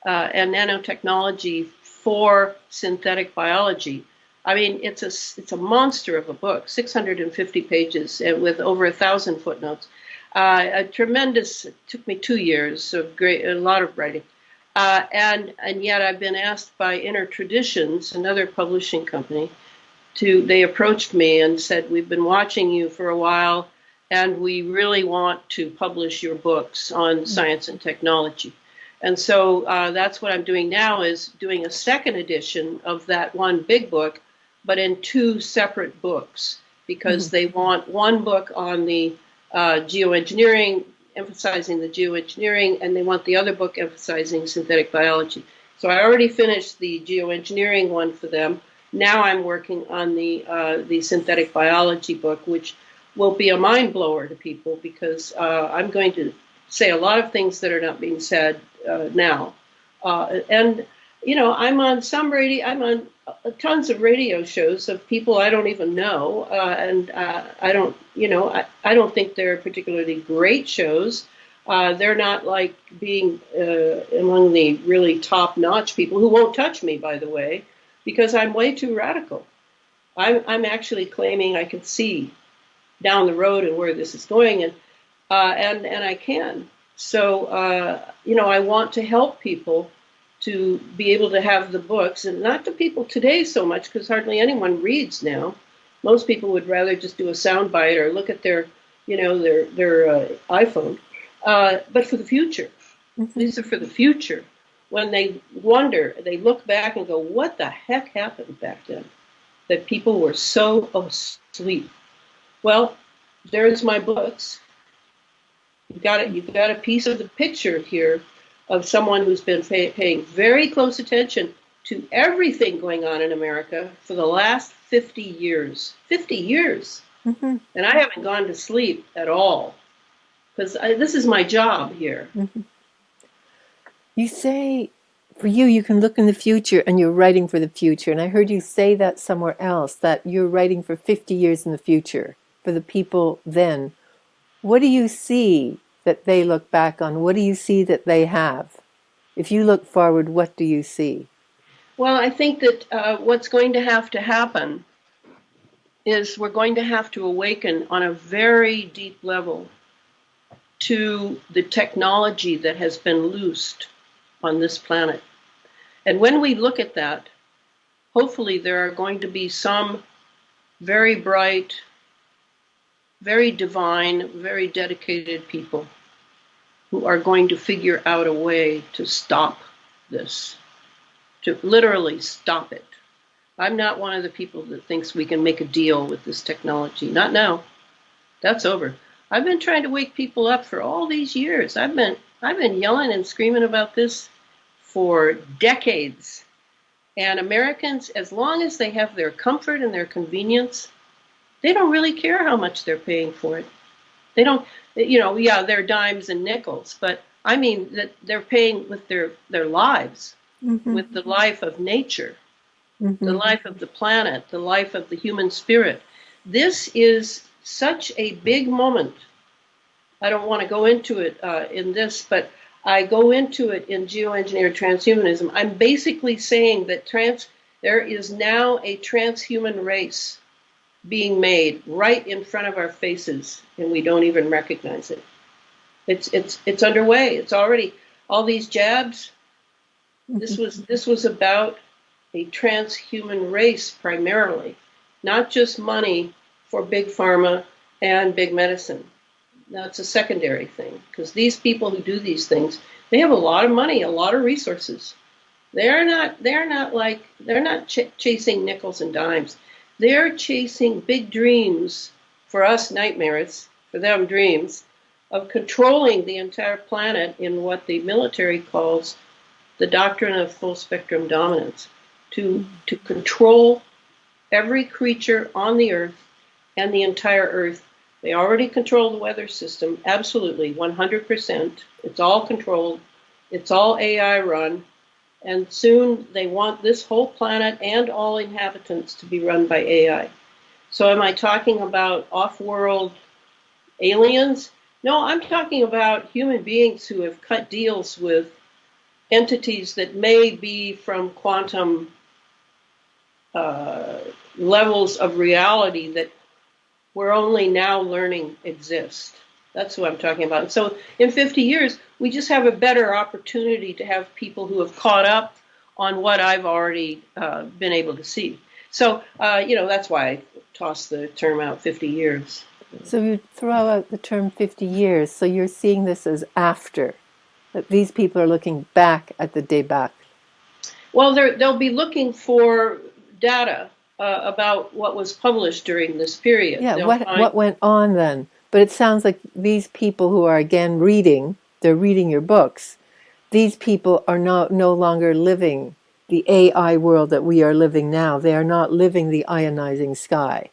and nanotechnology for synthetic biology. I mean, it's a monster of a book, 650 pages, and with over 1,000 footnotes. A tremendous. It took me 2 years of a lot of writing, and yet I've been asked by Inner Traditions, another publishing company, they approached me and said, we've been watching you for a while, and we really want to publish your books on science and technology. And so that's what I'm doing now, is doing a second edition of that one big book, but in two separate books, because they want one book on the geoengineering, emphasizing the geoengineering, and they want the other book emphasizing synthetic biology. So I already finished the geoengineering one for them. Now I'm working on the synthetic biology book, which will be a mind blower to people, because I'm going to say a lot of things that are not being said now. And, you know, I'm on tons of radio shows of people I don't even know. And I don't think they're particularly great shows. They're not like being among the really top-notch people, who won't touch me, by the way, because I'm way too radical. I'm actually claiming I can see down the road and where this is going, and I can. So I want to help people to be able to have the books, and not to people today so much, because hardly anyone reads now. Most people would rather just do a soundbite or look at their iPhone. But for the future, these are for the future. When they wonder, they look back and go, "What the heck happened back then? That people were so asleep." Well, there's my books. You've got a piece of the picture here of someone who's been paying very close attention to everything going on in America for the last 50 years. 50 years. And I haven't gone to sleep at all, because this is my job here. You say, for you can look in the future, and you're writing for the future. And I heard you say that somewhere else, that you're writing for 50 years in the future, for the people then. What do you see that they look back on? What do you see that they have? If you look forward, what do you see? Well, I think that what's going to happen is we're going to have to awaken on a very deep level to the technology that has been loosed on this planet. And when we look at that, hopefully there are going to be some very bright, very divine, very dedicated people who are going to figure out a way to stop this, to literally stop it. I'm not one of the people that thinks we can make a deal with this technology. Not now. That's over. I've been trying to wake people up for all these years. I've been yelling and screaming about this for decades. And Americans, as long as they have their comfort and their convenience, they don't really care how much they're paying for it. They don't, they're dimes and nickels, but I mean that they're paying with their lives, with the life of nature, the life of the planet, the life of the human spirit. This is such a big moment. I don't want to go into it in this, but I go into it in Geoengineered Transhumanism. I'm basically saying that there is now a transhuman race being made right in front of our faces, and we don't even recognize it. It's underway. It's already all these jabs. This was about a transhuman race primarily, not just money for big pharma and big medicine. That's a secondary thing, because these people who do these things, they have a lot of money, a lot of resources. They're not chasing nickels and dimes. They're chasing big dreams. For us, nightmares. For them, dreams. of controlling the entire planet in what the military calls the doctrine of full spectrum dominance, to control every creature on the earth and the entire earth. They already control the weather system, absolutely, 100%. It's all controlled. It's all AI run. And soon they want this whole planet and all inhabitants to be run by AI. So am I talking about off-world aliens? No, I'm talking about human beings who have cut deals with entities that may be from quantum levels of reality that we're only now learning exist. That's what I'm talking about. And so in 50 years, we just have a better opportunity to have people who have caught up on what I've already been able to see. So, that's why I toss the term out 50 years. So you throw out the term 50 years, so you're seeing this as after, that these people are looking back at the debacle. Well, they'll be looking for data about what was published during this period. Yeah, what went on then? But it sounds like these people who are again they're reading your books. These people are no longer living the AI world that we are living now. They are not living the ionizing sky.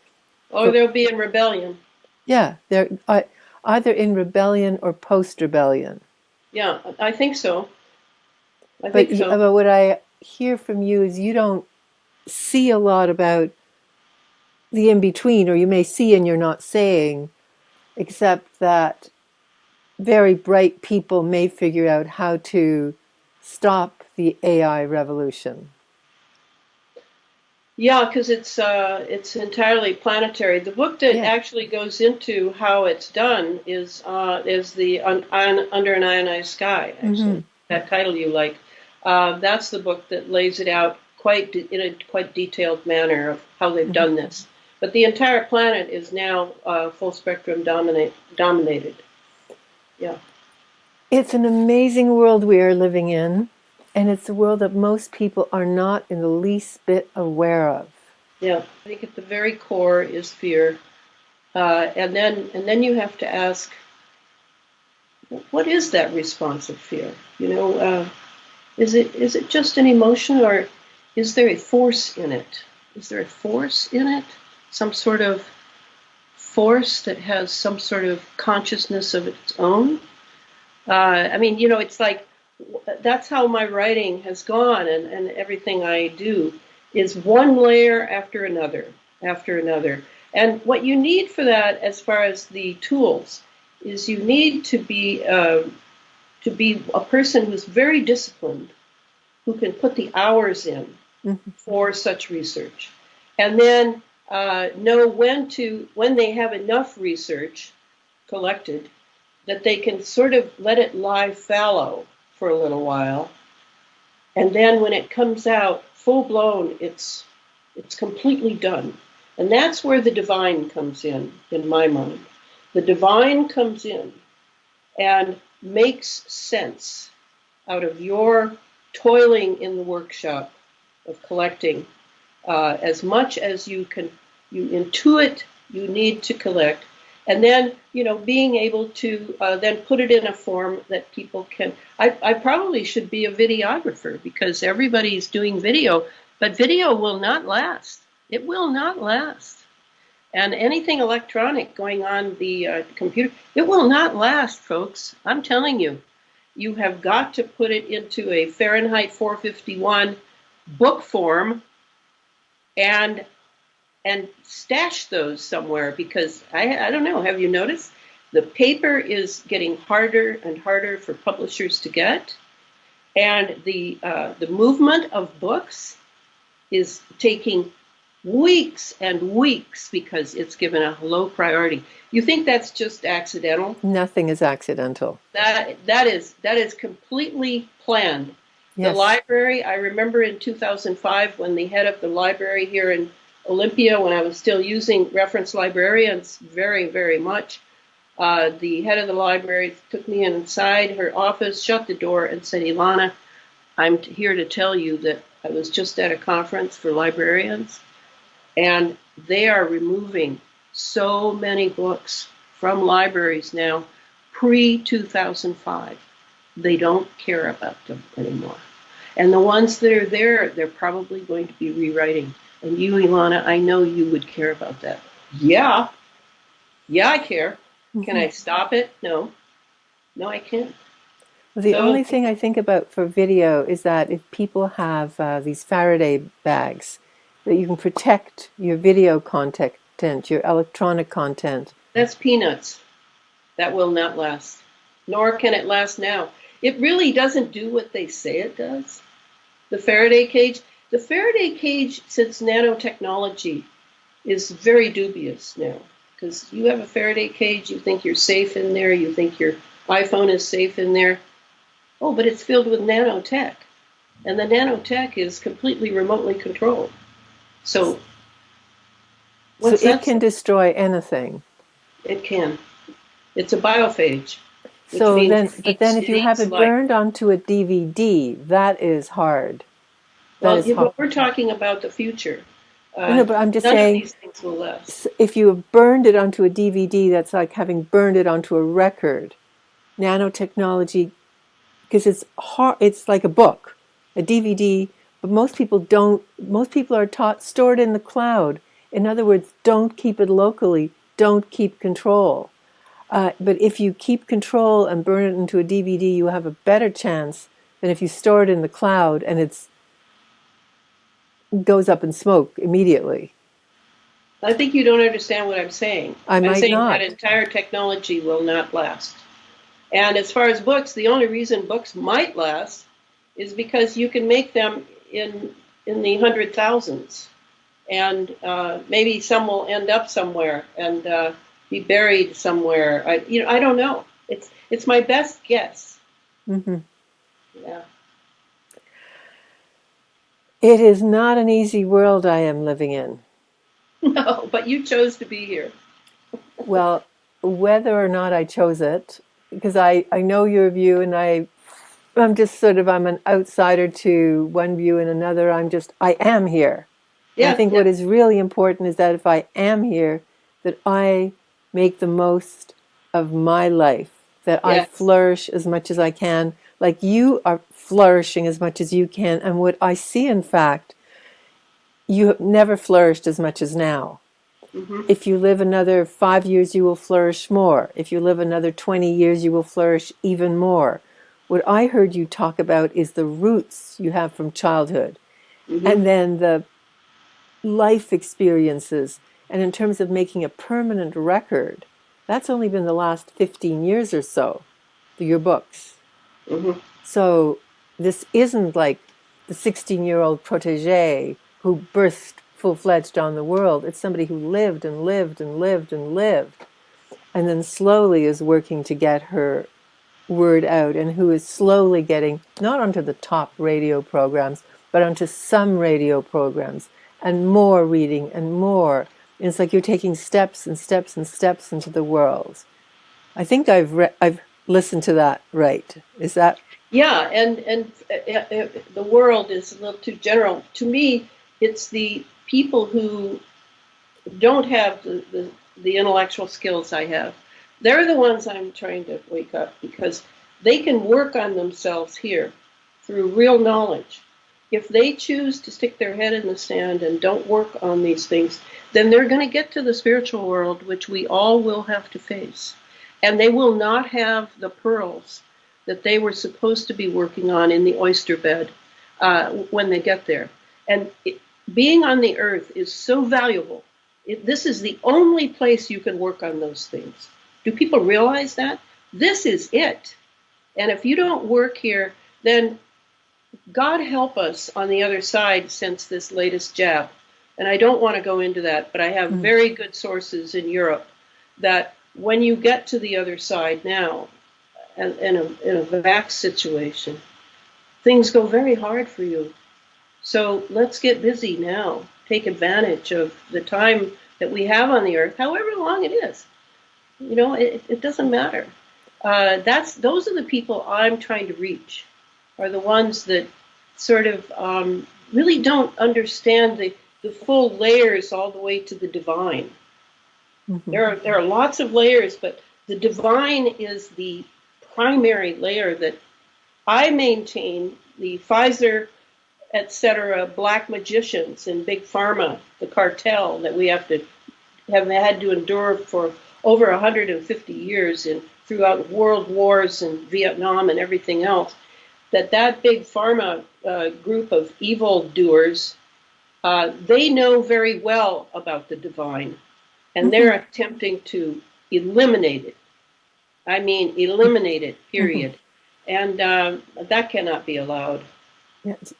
Or they'll be in rebellion. Yeah, they're either in rebellion or post-rebellion. Yeah, I think so. But what I hear from you is you don't see a lot about the in-between, or you may see and you're not saying, except that very bright people may figure out how to stop the AI revolution. Yeah, because it's entirely planetary. The book that actually goes into how it's done is the Under an Ionized Sky. Actually, that title you like. That's the book that lays it out in a quite detailed manner of how they've done this. But the entire planet is now full spectrum dominated. Yeah. It's an amazing world we are living in, and it's a world that most people are not in the least bit aware of. Yeah, I think at the very core is fear, and then you have to ask, what is that response of fear? Is it just an emotion, or is there a force in it? Is there a force in it? Some sort of force that has some sort of consciousness of its own? It's like, that's how my writing has gone, and everything I do is one layer after another, after another. And what you need for that, as far as the tools, is you need to be a person who's very disciplined, who can put the hours in for such research, and then know when they have enough research collected that they can sort of let it lie fallow for a little while, and then when it comes out full blown, it's completely done. And that's where the divine comes in my mind. The divine comes in and makes sense out of your toiling in the workshop of collecting as much as you intuit you need to collect, and then being able to then put it in a form that people can. I probably should be a videographer, because everybody's doing video, but video will not last. It will not last. And anything electronic going on the computer, it will not last, folks. I'm telling you. You have got to put it into a Fahrenheit 451 book form and stash those somewhere, because I don't know, have you noticed? The paper is getting harder and harder for publishers to get, and the movement of books is taking weeks and weeks because it's given a low priority. You think that's just accidental? Nothing is accidental. That is completely planned. Yes. The library, I remember in 2005 when the head of the library here in Olympia, when I was still using reference librarians very, very much, the head of the library took me inside her office, shut the door, and said, "Ilana, I'm here to tell you that I was just at a conference for librarians, and they are removing so many books from libraries now, pre-2005. They don't care about them anymore. And the ones that are there, they're probably going to be rewriting. And you, Ilana, I know you would care about that. Yeah. Yeah, I care. Can I stop it? No. No, I can't. The only thing I think about for video is that if people have these Faraday bags, that you can protect your video content, your electronic content. That's peanuts. That will not last. Nor can it last now. It really doesn't do what they say it does. The Faraday cage, since nanotechnology is very dubious now. Because you have a Faraday cage, you think you're safe in there, you think your iPhone is safe in there. Oh, but it's filled with nanotech. And the nanotech is completely remotely controlled. So it can destroy anything. It can. It's a biophage. So then, but then if you have it burned onto a DVD, that is hard. Well, we're talking about the future. No, but I'm just saying, none of these things will last. If you have burned it onto a DVD, that's like having burned it onto a record. Nanotechnology, because it's hard, it's like a book, a DVD, but most people are taught, store it in the cloud. In other words, don't keep it locally, don't keep control. But if you keep control and burn it into a DVD, you have a better chance than if you store it in the cloud and it goes up in smoke immediately. I think you don't understand what I'm saying. I'm saying that entire technology will not last. And as far as books, the only reason books might last is because you can make them in the 100,000s. And maybe some will end up somewhere and be buried somewhere. I don't know. It's my best guess. Mm-hmm. Yeah. It is not an easy world I am living in. No, but you chose to be here. Well, whether or not I chose it, because I know your view, and I'm just I'm an outsider to one view and another. I am here. Yeah, I think what is really important is that if I am here, that I make the most of my life, that I flourish as much as I can, like you are flourishing as much as you can. And what I see, in fact, you have never flourished as much as now. Mm-hmm. If you live another 5 years, you will flourish more. If you live another 20 years, you will flourish even more. What I heard you talk about is the roots you have from childhood, and then the life experiences. And in terms of making a permanent record, that's only been the last 15 years or so, your books. Mm-hmm. So this isn't like the 16-year-old protege who burst full-fledged on the world. It's somebody who lived and lived and lived and lived, and then slowly is working to get her word out, and who is slowly getting not onto the top radio programs, but onto some radio programs, and more reading and more. And it's like you're taking steps and steps and steps into the world. I think I've listened to that right. Is that? Yeah, and the world is a little too general. To me, it's the people who don't have the intellectual skills I have. They're the ones I'm trying to wake up, because they can work on themselves here through real knowledge. If they choose to stick their head in the sand and don't work on these things, then they're going to get to the spiritual world, which we all will have to face. And they will not have the pearls that they were supposed to be working on in the oyster bed when they get there. And being on the earth is so valuable. This is the only place you can work on those things. Do people realize that? This is it. And if you don't work here, then God help us on the other side since this latest jab. And I don't want to go into that, but I have very good sources in Europe that when you get to the other side now, in a vax situation, things go very hard for you. So let's get busy now. Take advantage of the time that we have on the earth, however long it is. You know, it doesn't matter. Those are the people I'm trying to reach, are the ones that sort of really don't understand the full layers all the way to the divine. Mm-hmm. There are lots of layers, but the divine is the primary layer that I maintain. The Pfizer, etc., black magicians in big pharma, the cartel that we have had to endure for over 150 years throughout world wars and Vietnam and everything else, that big pharma group of evildoers, they know very well about the divine, and they're attempting to eliminate it. I mean, eliminate it, period. And that cannot be allowed. Yes.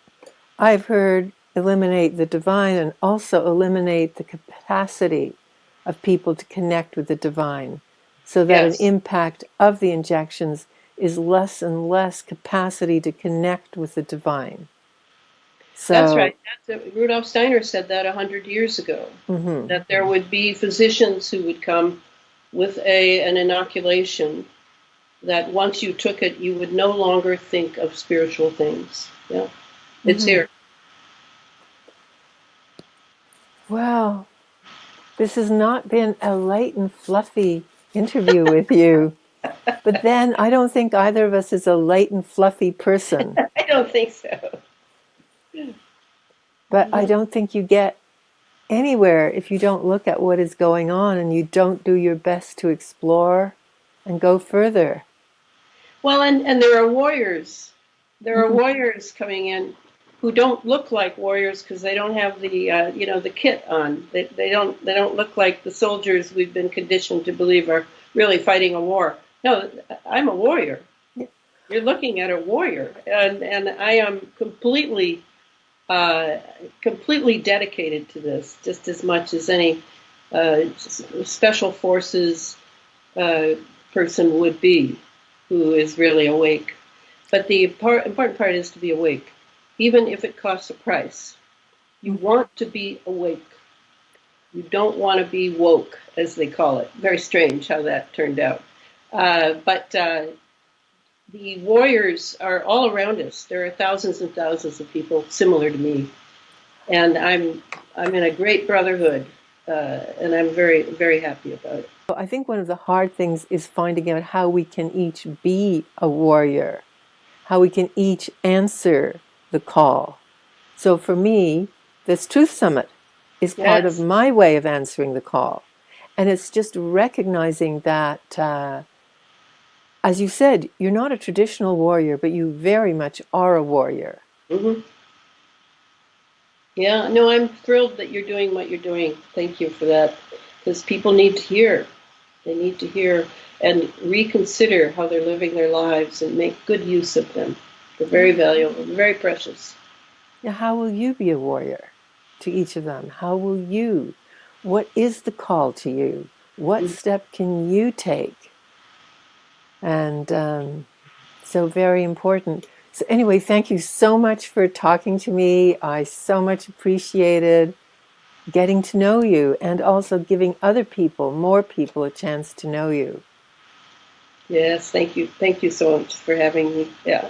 I've heard eliminate the divine and also eliminate the capacity of people to connect with the divine, so that Yes. an impact of the injections is less and less capacity to connect with the divine. So, that's right. Rudolf Steiner said that 100 years ago, that there would be physicians who would come with an inoculation that once you took it, you would no longer think of spiritual things. Yeah, it's here. Well, this has not been a light and fluffy interview with you. But then I don't think either of us is a light and fluffy person. I don't think so. But I don't think you get anywhere if you don't look at what is going on and you don't do your best to explore and go further. Well, and there are warriors. There are warriors coming in who don't look like warriors because they don't have the the kit on. They don't look like the soldiers we've been conditioned to believe are really fighting a war. No, I'm a warrior. Yeah. You're looking at a warrior, and I am completely dedicated to this, just as much as any special forces person would be, who is really awake. But the important part is to be awake, even if it costs a price. You want to be awake. You don't want to be woke, as they call it. Very strange how that turned out. But the warriors are all around us. There are thousands and thousands of people similar to me, and I'm in a great brotherhood, and I'm very, very happy about it. I think one of the hard things is finding out how we can each be a warrior, how we can each answer the call. So for me, this Truth Summit is part of my way of answering the call. And it's just recognizing that, as you said, you're not a traditional warrior, but you very much are a warrior. Yeah, no, I'm thrilled that you're doing what you're doing. Thank you for that. Because people need to hear. They need to hear and reconsider how they're living their lives and make good use of them. They're very valuable, very precious. Now, how will you be a warrior to each of them? How will you? What is the call to you? What step can you take? And so very important. So anyway, thank you so much for talking to me. I so much appreciated getting to know you and also giving other people, more people, a chance to know you. Yes, thank you. Thank you so much for having me. Yeah.